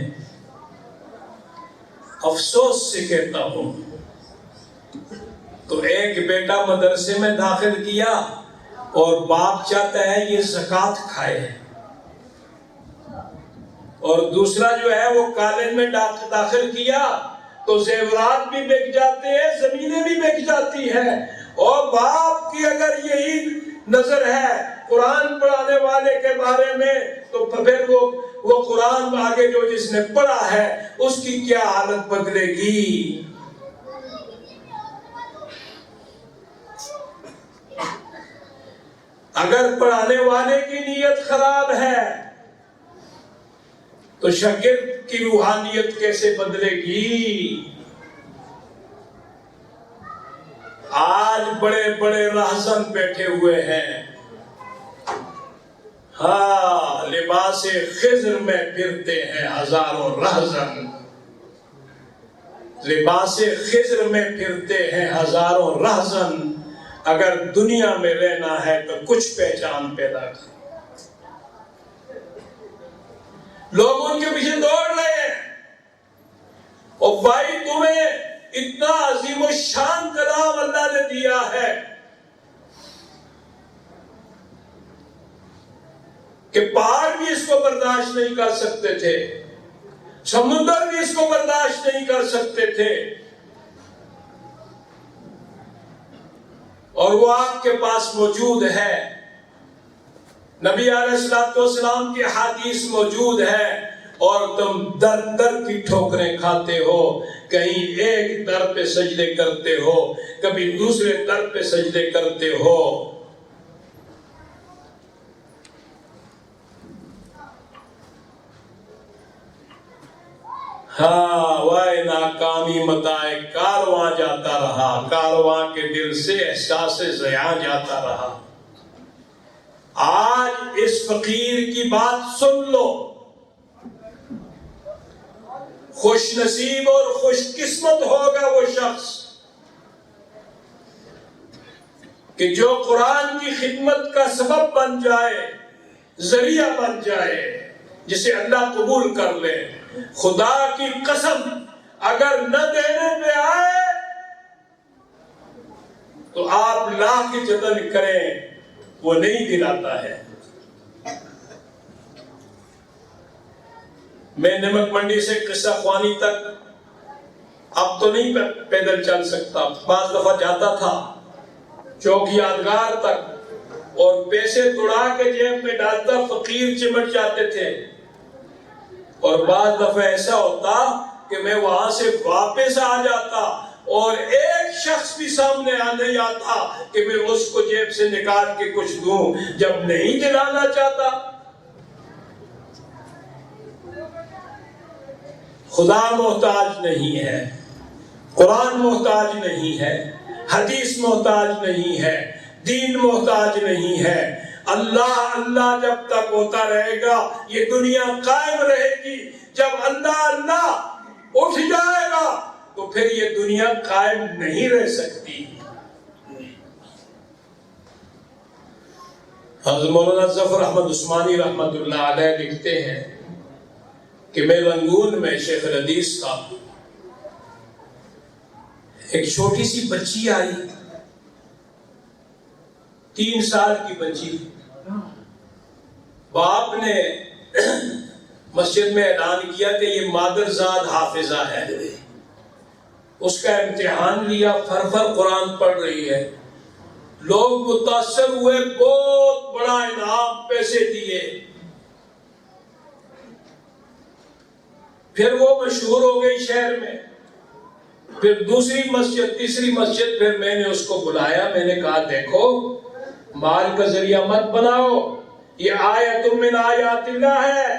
S2: افسوس سے کہتا ہوں، تو ایک بیٹا مدرسے میں داخل کیا اور باپ چاہتا ہے یہ زکوٰۃ کھائے، اور دوسرا جو ہے وہ کالج میں داخل کیا تو زیورات بھی بک جاتے ہیں، زمینیں بھی بک جاتی ہیں، اور باپ کی اگر یہی نظر ہے قرآن پڑھانے والے کے بارے میں تو پھر وہ قرآن آگے جو جس نے پڑھا ہے اس کی کیا حالت بدلے گی۔ اگر پڑھانے والے کی نیت خراب ہے تو شاگرد کی روحانیت کیسے بدلے گی؟ آج بڑے بڑے راہزن بیٹھے ہوئے ہیں، ہاں لباس خضر میں پھرتے ہیں ہزاروں راہزن، لباس خضر میں پھرتے ہیں ہزاروں راہزن، اگر دنیا میں رہنا ہے تو کچھ پہچان پیدا کر۔ لوگ ان کے پیچھے دوڑ رہے ہیں، اور بھائی تمہیں اتنا عظیم و شان کلام اللہ نے دیا ہے کہ پہاڑ بھی اس کو برداشت نہیں کر سکتے تھے، سمندر بھی اس کو برداشت نہیں کر سکتے تھے، اور وہ آپ کے پاس موجود ہے، نبی علیہ السلام کی حدیث موجود ہے، اور تم در در کی ٹھوکریں کھاتے ہو، کہیں ایک در پہ سجدے کرتے ہو، کبھی دوسرے در پہ سجدے کرتے ہو۔ ہاں وائے ناکامی متائے کارواں جاتا رہا، کارواں کے دل سے احساس ضیاع جاتا رہا۔ آج اس فقیر کی بات سن لو، خوش نصیب اور خوش قسمت ہوگا وہ شخص کہ جو قرآن کی خدمت کا سبب بن جائے، ذریعہ بن جائے، جسے اللہ قبول کر لے۔ خدا کی قسم اگر نہ دینے پہ آئے تو آپ لاکھ جتن کریں وہ نہیں دلاتا ہے۔ میں نمک منڈی سے قصہ خوانی تک اب تو نہیں پیدل چل سکتا، بعض دفعہ جاتا تھا چوک یادگار تک، اور پیسے توڑا کے جیب میں ڈالتا، فقیر چمٹ جاتے تھے، اور بعض دفعہ ایسا ہوتا کہ میں وہاں سے واپس آ جاتا اور ایک شخص بھی سامنے نہیں آتا کہ میں اس کو جیب سے نکال کے کچھ دوں، جب نہیں دلانا چاہتا۔ خدا محتاج نہیں ہے، قرآن محتاج نہیں ہے، حدیث محتاج نہیں ہے، دین محتاج نہیں ہے۔ اللہ اللہ جب تک ہوتا رہے گا یہ دنیا قائم رہے گی، جب اللہ اللہ اٹھ جائے گا تو پھر یہ دنیا قائم نہیں رہ سکتی۔ حضرت مولانا ظفر احمد عثمانی رحمۃ اللہ علیہ لکھتے ہیں کہ میں رنگون میں شیخ الحدیث تھا، ایک چھوٹی سی بچی آئی، 3 سال کی بچی، باپ نے مسجد میں اعلان کیا کہ یہ مادرزاد حافظہ ہے، اس کا امتحان لیا، فر قرآن پڑھ رہی ہے، لوگ متاثر ہوئے، بہت بڑا انعام پیسے دیے، پھر وہ مشہور ہو گئی شہر میں، پھر دوسری مسجد، تیسری مسجد، پھر میں نے اس کو بلایا، میں نے کہا دیکھو مال کا ذریعہ مت بناؤ، یہ آیت من آیات اللہ ہے،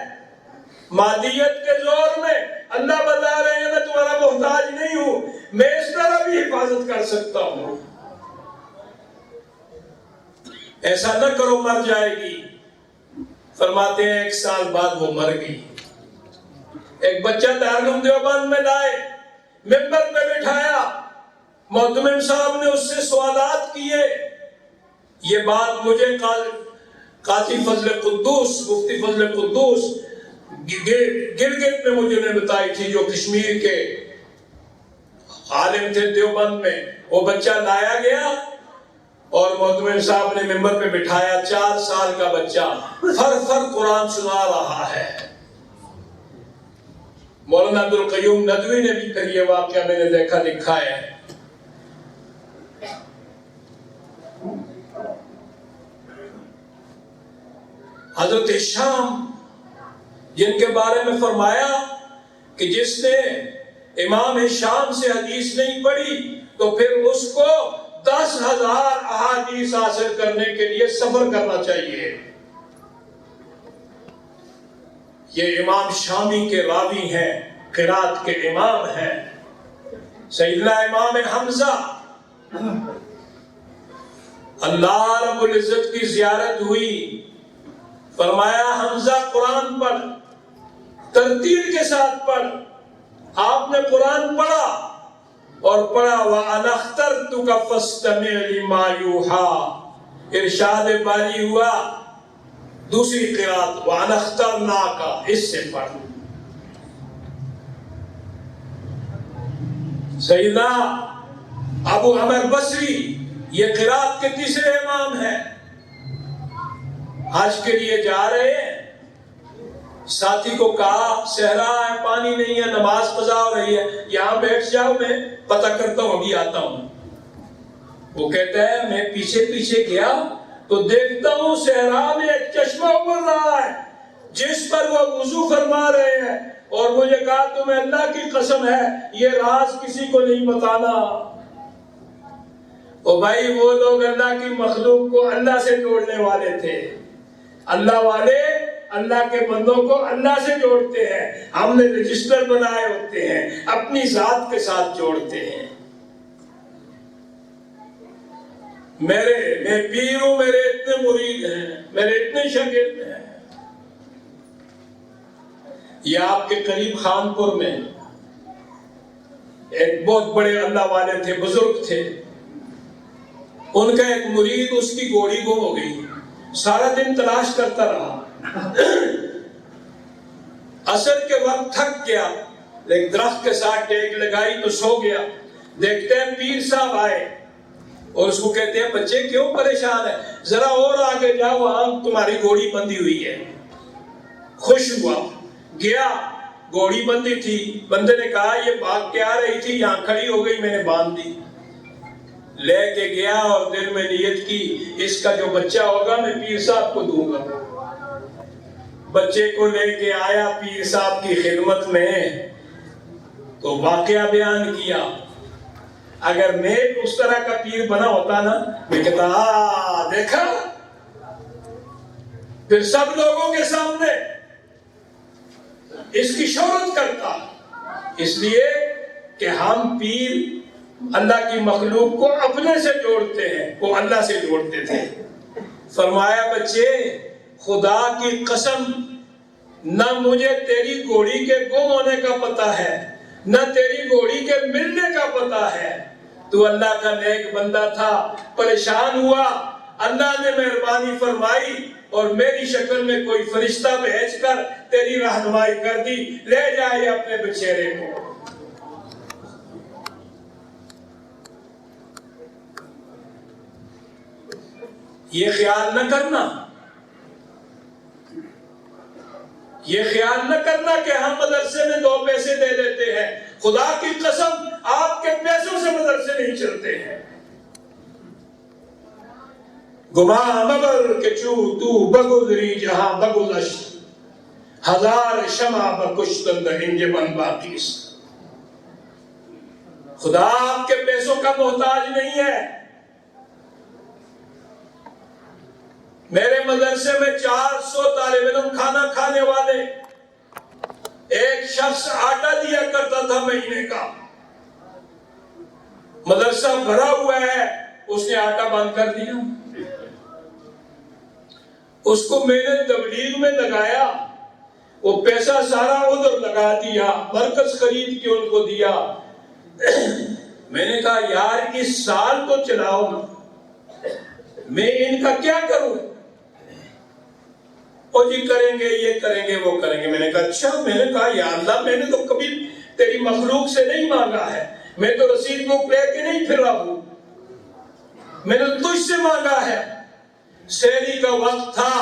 S2: مادیت کے زور میں اللہ بتا رہے ہیں میں تمہارا محتاج نہیں ہوں، میں اس طرح بھی حفاظت کر سکتا ہوں، ایسا نہ کرو مر جائے گی۔ فرماتے ہیں 1 سال بعد وہ مر گئی، ایک بچہ دارالعلوم دیوبند میں لائے، ممبر پہ بٹھایا، معتمم صاحب نے اس سے سوالات کیے، یہ بات مجھے قاضی فضل قدوس، مفتی فضل قدوس گلگت میں مجھے نے بتائی تھی، جو کشمیر کے عالم تھے دیوبند میں۔ وہ بچہ لایا گیا اور معتمم صاحب نے ممبر پہ بٹھایا، 4 سال کا بچہ فر قرآن سنا رہا ہے۔ مولانا عبدالقیوم ندوی نے بھی پھر یہ واقعہ میں نے دیکھا لکھا ہے۔ حضرت ہشام جن کے بارے میں فرمایا کہ جس نے امام ہشام سے حدیث نہیں پڑھی تو پھر اس کو 10,000 احادیث حاصل کرنے کے لیے سفر کرنا چاہیے۔ یہ امام شامی کے راوی ہیں، قرات کے امام ہیں، سیدنا امام حمزہ، اللہ رب العزت کی زیارت ہوئی، فرمایا حمزہ قرآن پڑھ، ترتیل کے ساتھ پڑھ۔ آپ نے قرآن پڑھا اور پڑھا وَأَنَا اخْتَرْتُكَ فَاسْتَمِعْ لِمَا يُوحَىٰ، ارشاد باری ہوا دوسری قرات وَأَنَا اخْتَرْنَاكَ، اس سے پڑھ۔ سیدنا ابو عمر بصری یہ قرات کے تیسرے امام ہیں، حج کے لیے جا رہے ہیں، ساتھی کو کہا صحرا ہے، پانی نہیں ہے، نماز قضا ہو رہی ہے، یہاں بیٹھ جاؤ، میں پتہ کرتا ہوں، ابھی آتا ہوں۔ وہ کہتا ہے میں پیچھے پیچھے گیا تو دیکھتا ہوں صحرا میں ایک چشمہ ابل رہا ہے جس پر وہ وضو فرما رہے ہیں، اور مجھے کہا تمہیں اللہ کی قسم ہے یہ راز کسی کو نہیں بتانا۔ او بھائی وہ لوگ اللہ کی مخلوق کو اللہ سے جوڑنے والے تھے، اللہ والے اللہ کے بندوں کو اللہ سے جوڑتے ہیں، ہم نے رجسٹر بنائے ہوتے ہیں، اپنی ذات کے ساتھ جوڑتے ہیں۔ میں پیر ہوں، میرے اتنے مرید ہیں، میرے اتنے شاگرد ہیں۔ یہ آپ کے قریب خانپور میں ایک بہت بڑے اللہ والے تھے، بزرگ تھے، ان کا ایک مرید، اس کی گھوڑی گم ہو گئی، سارا دن تلاش کرتا رہا، عصر کے وقت تھک گیا، ایک درخت کے ساتھ ٹیک لگائی تو سو گیا۔ دیکھتے ہیں پیر صاحب آئے اور اس کو کہتے ہیں بچے کیوں پریشان ہے، ذرا اور آگے جاؤ، وہاں تمہاری گھوڑی بندھی ہوئی ہے۔ خوش ہوا، گیا، گھوڑی بندھی تھی، بندے نے کہا یہ بھاگ کے آ رہی تھی، یہاں کھڑی ہو گئی، میں نے باندھ دی۔ لے کے گیا اور دل میں نیت کی اس کا جو بچہ ہوگا میں پیر صاحب کو دوں گا۔ بچے کو لے کے آیا پیر صاحب کی خدمت میں تو واقعہ بیان کیا۔ اگر میں اس طرح کا پیر بنا ہوتا نا، میں کہتا دیکھا، پھر سب لوگوں کے سامنے اس کی شہرت کرتا، اس لیے کہ ہم پیر اللہ کی مخلوق کو اپنے سے جوڑتے ہیں، وہ اللہ سے جوڑتے تھے۔ فرمایا بچے خدا کی قسم نہ مجھے تیری گھوڑی کے گم ہونے کا پتہ ہے، نہ تیری گھوڑی کے ملنے کا پتہ ہے، تو اللہ کا نیک بندہ تھا، پریشان ہوا، اللہ نے مہربانی فرمائی اور میری شکل میں کوئی فرشتہ بھیج کر تیری رہنمائی کر دی، لے جائے اپنے بچیرے کو۔ یہ خیال نہ کرنا، یہ خیال نہ کرنا کہ ہم مدرسے میں 2 پیسے دے دیتے ہیں، خدا کی قسم آپ کے پیسوں سے مدرسے نہیں چلتے ہیں۔ گماں مبر کے چو تو بگزری جہاں بگزشت، ہزار شمع بکشتند انجمن باقیس۔ خدا آپ کے پیسوں کا محتاج نہیں ہے۔ میرے مدرسے میں 400 طالب علم کھانا کھانے والے، ایک شخص آٹا دیا کرتا تھا مہینے کا۔ مدرسہ بھرا ہوا ہے، اس نے آٹا بند کر دیا۔ اس کو میں نے تبلیغ میں لگایا، وہ پیسہ سارا ادھر لگا دیا، مرکز خرید کے ان کو دیا۔ میں نے کہا یار اس سال تو چلاؤ نا، میں ان کا کیا کروں؟ او جی کریں گے، یہ کریں گے، وہ کریں گے۔ میں نے کہا اچھا، میں نے کہا یا اللہ میں نے تو کبھی تیری مخلوق سے نہیں مانگا ہے، میں تو رسید بک لے کے نہیں پھر رہا ہوں، میں نے تجھ سے مانگا ہے۔ سحری کا وقت تھا،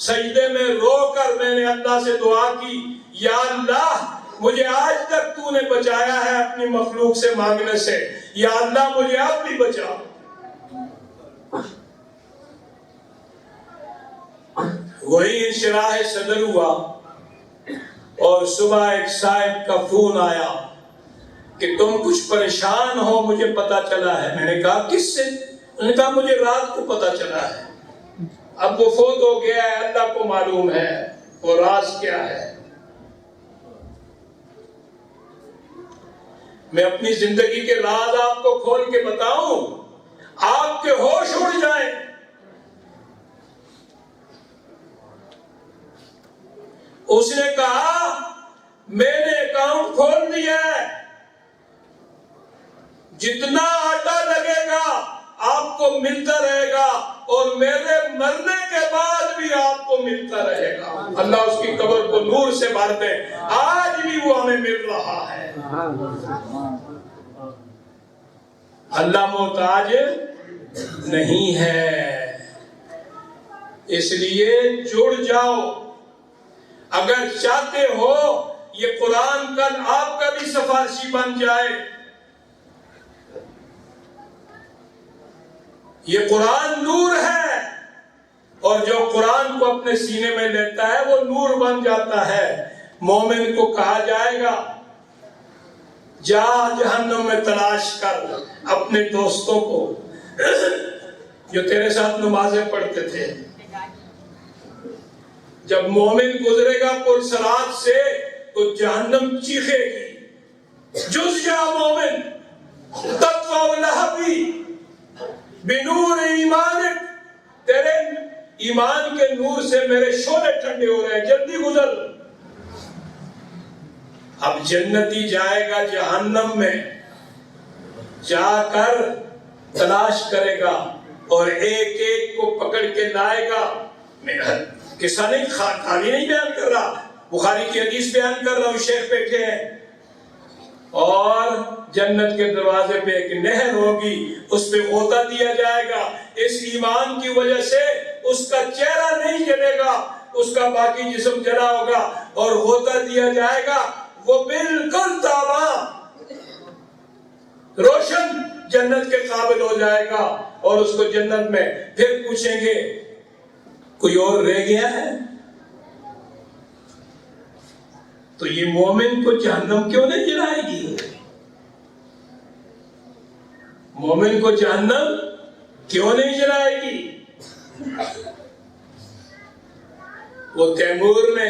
S2: سجدے میں رو کر میں نے اللہ سے دعا کی، یا اللہ مجھے آج تک تو نے بچایا ہے اپنی مخلوق سے مانگنے سے، یا اللہ مجھے اب بھی بچا۔ وہی انشراح صدر ہوا اور صبح ایک صاحب کا فون آیا کہ تم کچھ پریشان ہو، مجھے پتا چلا ہے۔ میں نے کہا کس سے؟ انہوں نے کہا مجھے رات کو پتا چلا ہے، اب وہ فوت ہو گیا ہے، اللہ کو معلوم ہے وہ راز کیا ہے۔ میں اپنی زندگی کے راز آپ کو کھول کے بتاؤں، آپ کے ہوش اڑ جائیں۔ اس نے کہا میں نے اکاؤنٹ کھول دیا ہے، جتنا آٹا لگے گا آپ کو ملتا رہے گا اور میرے مرنے کے بعد بھی آپ کو ملتا رہے گا۔ اللہ اس کی قبر کو نور سے بھر دے، آج بھی وہ ہمیں مل رہا ہے۔ اللہ محتاج نہیں ہے، اس لیے جڑ جاؤ۔ اگر چاہتے ہو یہ قرآن کل آپ کا بھی سفارشی بن جائے، یہ قرآن نور ہے اور جو قرآن کو اپنے سینے میں لیتا ہے وہ نور بن جاتا ہے۔ مومن کو کہا جائے گا جا جہنم میں تلاش کر اپنے دوستوں کو جو تیرے ساتھ نمازیں پڑھتے تھے۔ جب مومن گزرے گا پل صراط سے تو جہنم چیخے گی، جز یا مومن تطفع لہبی بنور ایمانک، تیرے ایمان کے نور سے میرے شعلے ٹھنڈے ہو رہے ہیں، جلدی گزر۔ اب جنتی جائے گا جہنم میں، جا کر تلاش کرے گا اور ایک ایک کو پکڑ کے لائے گا۔ میرا قصہ نہیں، خالی نہیں بیان کر رہا، بخاری کی حدیث بیان کر رہا ہوں، شیخ بیٹھے ہیں۔ اور جنت کے دروازے پہ ایک نہر ہوگی، اس پہ غوطہ دیا جائے گا۔ اس ایمان کی وجہ سے اس کا چہرہ نہیں جلے گا، اس کا باقی جسم جلا ہوگا، اور غوطہ دیا جائے گا، وہ بالکل تاباں روشن جنت کے قابل ہو جائے گا۔ اور اس کو جنت میں پھر پوچھیں گے کوئی اور رہ گیا ہے؟ تو یہ مومن کو جہنم کیوں نہیں جلائے گی؟ مومن کو جہنم کیوں نہیں جلائے گی؟ وہ تیمور نے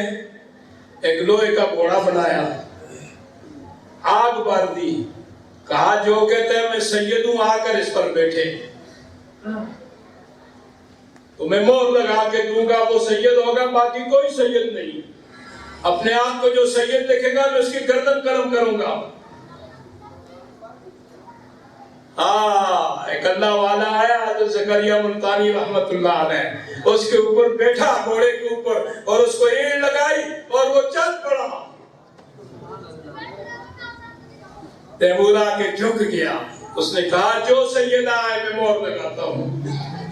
S2: ایک لوہے کا گھوڑا بنایا، آگ بھر دی، کہا جو کہتے ہیں میں سید ہوں آ کر اس پر بیٹھے، تو میں مہر لگا کے دوں گا، وہ سید ہوگا، باقی کوئی سید نہیں۔ اپنے آپ کو جو سید دیکھے گا میں اس کی گردن کرم کروں گا۔ ایک اللہ والا آیا حضرت زکریا ملتانی رحمت اللہ علیہ، اس کے اوپر بیٹھا گھوڑے کے اوپر اور اس کو اینٹ لگائی اور وہ چل پڑا۔ تیمور آ کے جھک گیا، اس نے کہا جو سید آئے میں مہر لگاتا ہوں۔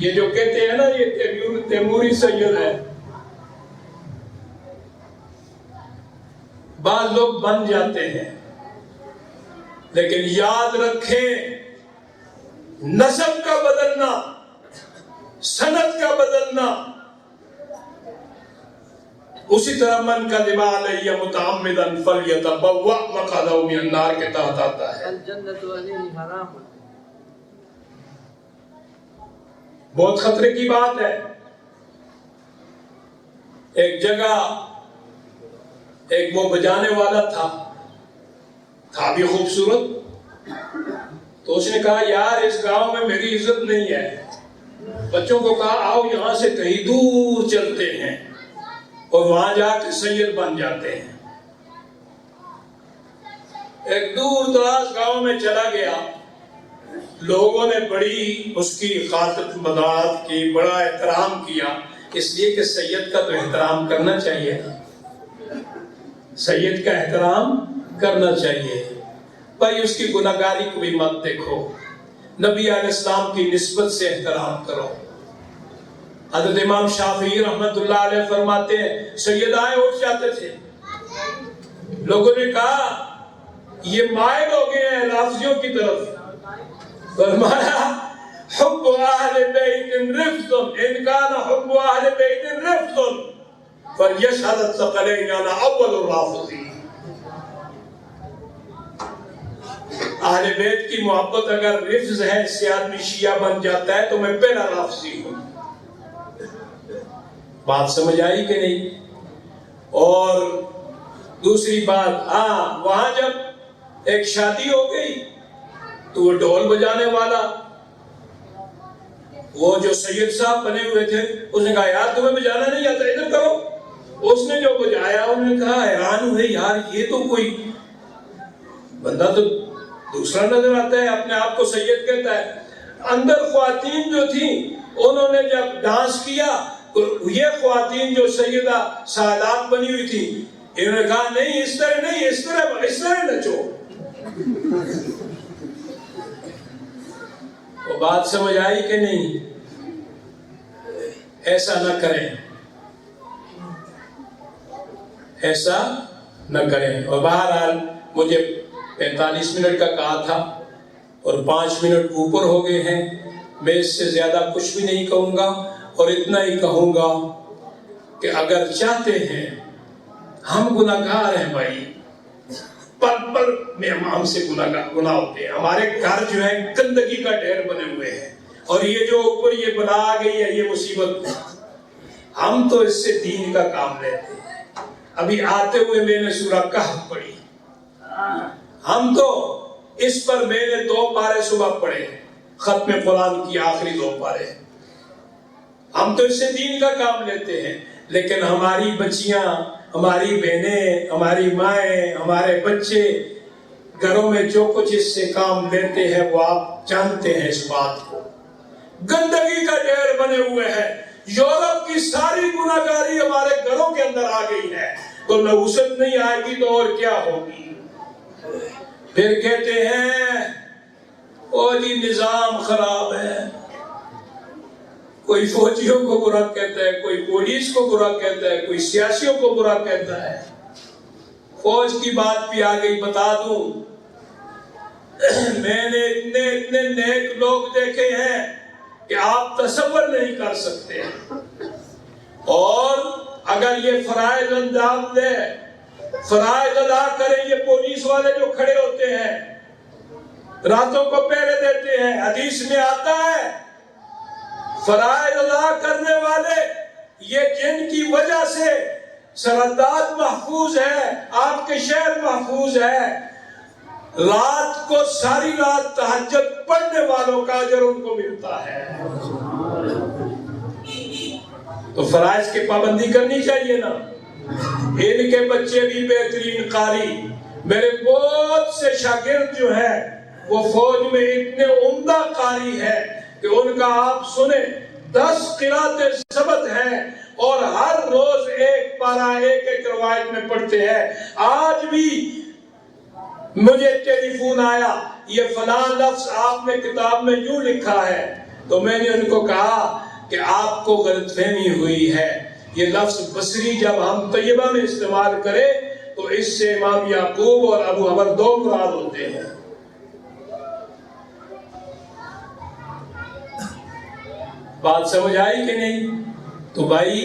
S2: یہ جو کہتے ہیں نا یہ تیموری سید ہے، بعض لوگ بن جاتے ہیں، لیکن یاد رکھیں نسب کا بدلنا، سند کا بدلنا، اسی طرح من کذب علی متعمدا فلیتبوأ مقعدہ من النار کے تحت آتا ہے۔
S3: الجنۃ علیہ حرام۔
S2: بہت خطرے کی بات ہے۔ ایک جگہ ایک وہ بجانے والا تھا بھی خوبصورت، تو اس نے کہا یار اس گاؤں میں میری عزت نہیں ہے۔ بچوں کو کہا آؤ یہاں سے کہیں دور چلتے ہیں اور وہاں جا کے سید بن جاتے ہیں۔ ایک دور دراز گاؤں میں چلا گیا، لوگوں نے بڑی اس کی خاطر مداحت کی، بڑا احترام کیا، اس لیے کہ سید کا تو احترام کرنا چاہیے، سید کا احترام کرنا چاہیے۔ بھائی اس کی گناہگاری کو بھی مت دیکھو، نبی علیہ السلام کی نسبت سے احترام کرو۔ حضرت امام شافعی رحمت اللہ علیہ فرماتے ہیں سیدائیں اٹھ جاتے تھے، لوگوں نے کہا یہ مائل ہو گئے ہیں رافضیوں کی طرف، فرمایا حب اہل بیت رفض ان کان حب اہل بیت رفض فلیشہد الثقلین انا اول الرافضین۔ اہل بیت کی محبت اگر رفض ہے، اس سے آدمی شیعہ بن جاتا ہے، تو میں پہلا رافضی ہوں۔ بات سمجھ آئی کہ نہیں؟ اور دوسری بات، وہاں جب ایک شادی ہو گئی تو وہ ڈھول بجانے والا، وہ جو سید صاحب بنے ہوئے تھے، اس نے کہا یار تمہیں بجانا نہیں آتا ادھر کرو۔ اس نے جو بجایا انہوں نے کہا حیران ہوئے یار یہ تو کوئی بندہ تو دوسرا نظر آتا ہے، اپنے آپ کو سید کہتا ہے۔ اندر خواتین جو تھیں انہوں نے جب ڈانس کیا تو یہ خواتین جو سیدہ سعادات بنی ہوئی تھی، انہوں نے کہا نہیں اس طرح نہیں، اس طرح نچو۔ وہ بات سمجھ آئی کہ نہیں؟ ایسا نہ کریں، ایسا نہ کریں۔ اور بہرحال مجھے 45 منٹ کا کہا تھا اور 5 منٹ اوپر ہو گئے ہیں، میں اس سے زیادہ کچھ بھی نہیں کہوں گا، اور اتنا ہی کہوں گا کہ اگر چاہتے ہیں، ہم گناہگار ہیں بھائی، پل پل میں ہم سے گناہ ہوتے ہیں، ہمارے گھر جو ہے گندگی کا ڈھیر بنے ہوئے ہیں، اور یہ جو اوپر یہ بلا آ گئی ہے یہ مصیبت، ہم تو اس سے دین کا کام لیتے ہیں۔ ابھی آتے ہوئے میں نے سورہ کہف پڑھی، ہم تو اس پر میں نے 2 پارے صبح پڑھے، ختم قرآن کی آخری 2 پارے، ہم تو اس سے دین کا کام لیتے ہیں، لیکن ہماری بچیاں، ہماری بہنیں، ہماری مائیں، ہمارے بچے گھروں میں جو کچھ اس سے کام لیتے ہیں وہ آپ جانتے ہیں اس بات کو، گندگی کا ڈھیر بنے ہوئے ہیں۔ یورپ کی ساری گناہگاری ہمارے گھروں کے اندر آ گئی ہے، تو نحوست نہیں آئے گی تو اور کیا ہوگی؟ پھر کہتے ہیں او جی نظام خراب ہے، کوئی فوجیوں کو برا کہتا ہے، کوئی پولیس کو برا کہتا ہے، کوئی سیاسیوں کو برا کہتا ہے۔ فوج کی بات بھی آ گئی، بتا دوں میں نے اتنے نیک لوگ دیکھے ہیں کہ آپ تصور نہیں کر سکتے، اور اگر یہ فرائض انجام دے، فرائض ادا کریں، یہ پولیس والے جو کھڑے ہوتے ہیں راتوں کو پہرے دیتے ہیں، حدیث میں آتا ہے فرائض ادا کرنے والے یہ جن کی وجہ سے سرحدات محفوظ ہے، آپ کے شہر محفوظ ہے، رات کو ساری رات تہجد پڑھنے والوں کا اجر ان کو ملتا ہے۔ تو فرائض کی پابندی کرنی چاہیے نا۔ ان کے بچے بھی بہترین قاری، میرے بہت سے شاگرد جو ہیں وہ فوج میں اتنے عمدہ قاری ہے کہ ان کا آپ سنیں 10 قراتیں ثبت ہیں اور ہر روز ایک پارہ ایک روایت میں پڑھتے ہیں. آج بھی مجھے ٹیلی فون آیا یہ فلاں لفظ آپ نے کتاب میں یوں لکھا ہے, تو میں نے ان کو کہا کہ آپ کو غلط فہمی ہوئی ہے. یہ لفظ بصری جب ہم طیبہ میں استعمال کریں تو اس سے امام یعقوب اور ابو عمر 2 مراد ہوتے ہیں. بات سمجھ آئی کہ نہیں؟ تو بھائی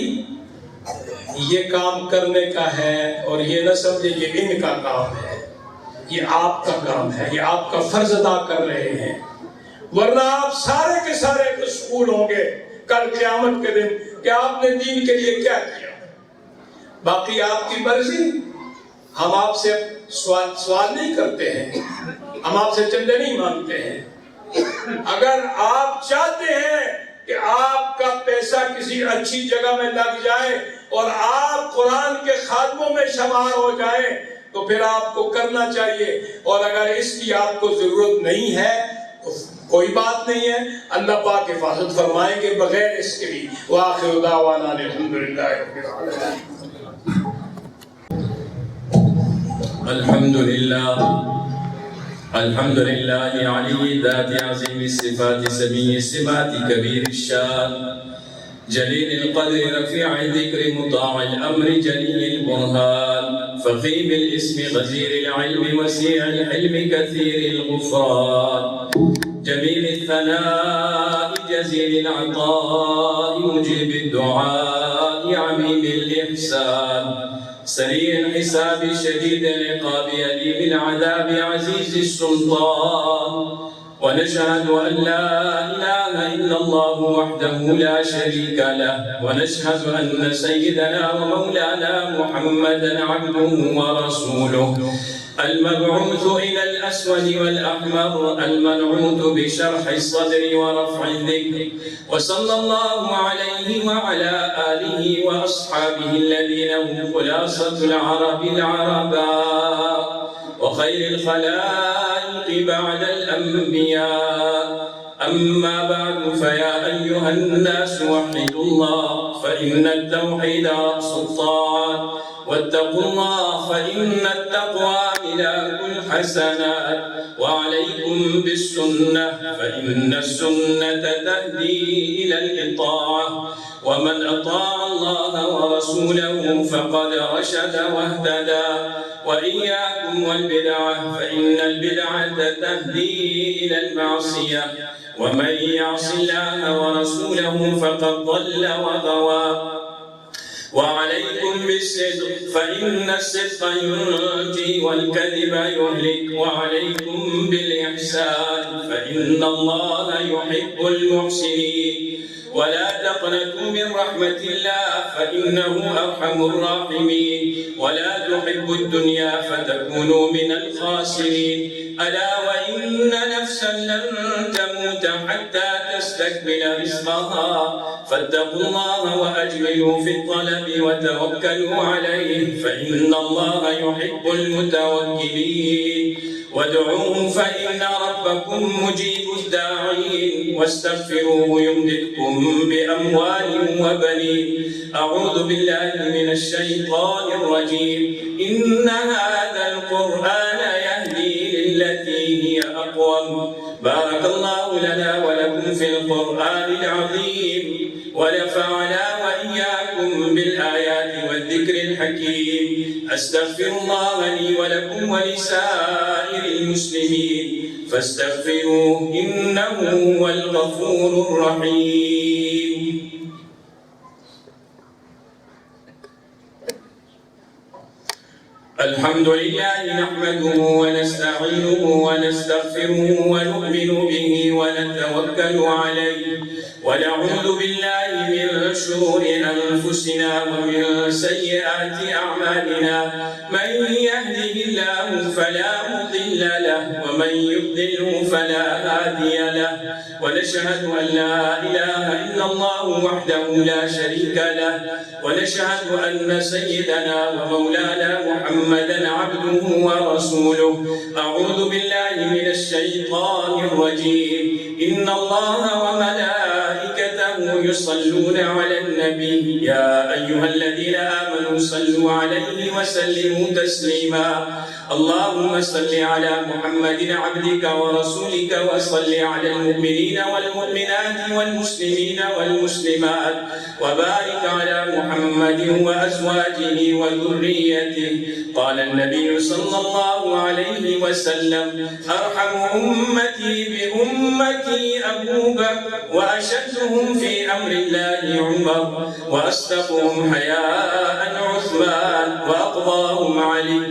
S2: یہ کام کرنے کا ہے اور یہ نہ سمجھے یہ ان کا کام ہے, یہ آپ کا کام ہے, یہ آپ کا فرض ادا کر رہے ہیں. ورنہ آپ سارے کے سارے مسئول ہوں گے کل قیامت کے دن کہ آپ نے دین کے لیے کیا کیا. باقی آپ کی مرضی, ہم آپ سے سوال نہیں کرتے ہیں, ہم آپ سے چندے نہیں مانگتے ہیں. اگر آپ چاہتے ہیں کہ آپ کا پیسہ کسی اچھی جگہ میں لگ جائے اور آپ قرآن کے خادموں میں شمار ہو جائیں تو پھر آپ کو کرنا چاہیے, اور اگر اس کی آپ کو ضرورت نہیں ہے تو کوئی بات نہیں ہے, اللہ پاک حفاظت فرمائیں گے بغیر اس کے بھی. وآخر دعوانا الحمدللہ رب العالمین.
S1: الحمد لله علي الذات عظيم الصفات سميع الصفات كبير الشان جليل القدر رفيع الذكر مطاع الأمر جليل البرهان فخيم الاسم غزير العلم وسيع الحلم كثير الغفران جميل الثناء جزيل العطاء مجيب الدعاء عميم الإحسان سريع الحساب شديد العقاب أليم العذاب عزيز السلطان. ونشهد أن لا إله إلا الله وحده لا شريك له, ونشهد أن سيدنا ومولانا محمدا عبده ورسوله المبعوث إلى الأسود والأحمر المنعوت بشرح الصدر ورفع الذكر, وصلى الله عليه وعلى آله وأصحابه الذين هم خلاصة العرب العرباء وخير الخلائق بعد الأنبياء. أما بعد فيا أيها الناس وحدوا الله فإن التوحيد رأس الطاعات, واتقوا الله فإن التقوى ملاك الحسنات, وعليكم بالسنة فإن السنة تهدي إلى الإطاعة, ومن أطاع الله ورسوله فقد رشد واهتدى. وإياكم والبدعة فإن البدعة تهدي إلى المعصية, ومن يعص الله ورسوله فقد ضل وغوى. وعليكم بالصدق فإن الصدق ينجي والكذب يهلك, وعليكم بالإحسان فإن الله يحب المحسنين. ولا تقنطوا من رحمة الله فإنه أرحم الراحمين, ولا تحبوا الدنيا فتكونوا من الخاسرين. ألا وإن نفسا لن تموت حتى تستكمل رزقها, فاتقوا الله وأجملوا في الطلب وتوكلوا عليه فإن الله يحب المتوكلين. وادعوه فإن ربكم مجيب الداعين, واستغفروه يمددكم بأموال وبنين. أعوذ بالله من الشيطان الرجيم. إن هذا القرآن يهدي للتي هي أقوم. بارك الله لنا ولكم في القرآن العظيم, ونفعنا وإياكم بالآيات والذكر الحكيم. أستغفر الله لي ولكم ولسائر المسلمين فاستغفروه إنه هو الغفور الرحيم. الحمد لله نحمده ونستعينه ونستغفره ونؤمن به ونتوكل عليه, ونعوذ بالله من شرور أنفسنا ومن سيئات أعمالنا. من يهده الله فلا مضل له, ومن يضلله فلا هادي له. ونشهد أن لا إله إلا الله وحده لا شريك له ونشهد أن سيدنا ومولانا محمدا عبده ورسوله. أعوذ بالله من الشيطان الرجيم. إن الله وملائكته يصلون على النبي يا أيها الذين آمنوا صلوا عليه وسلموا تسليما. اللهم صل على محمد عبدك ورسولك وصل على المؤمنين والمؤمنات والمسلمين والمسلمات وبارك على محمد وأزواجه وذريته. قال النبي صلى الله عليه وسلم أرحم أمتي بأمتي أبو بكر وأشدهم في أمر الله عمر وأصدقهم حياء عثمان وأقضاهم علي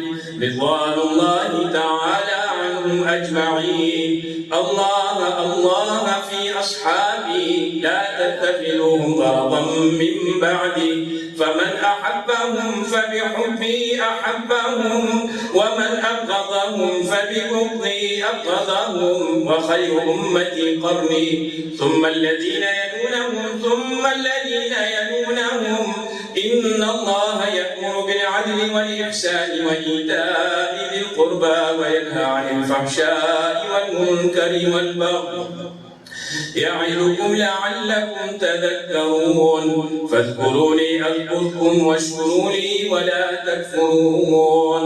S1: رضوان الله تعالى عنهم أجمعين. الله في أصحابي لا تتخذوهم غرضا من بعدي فمن أحبهم فبحبي أحبهم ومن أبغضهم فببغضي أبغضهم وخير أمتي قرني ثم الذين يلونهم ثم الذين يلونهم. إن الله يأمر بالعدل والإحسان وإيتاء ذي القربى وينهى عن الفحشاء والمنكر والبغي يعظكم لعلكم تذكرون. فاذكروني أذكركم واشكروا لي ولا تكفرون.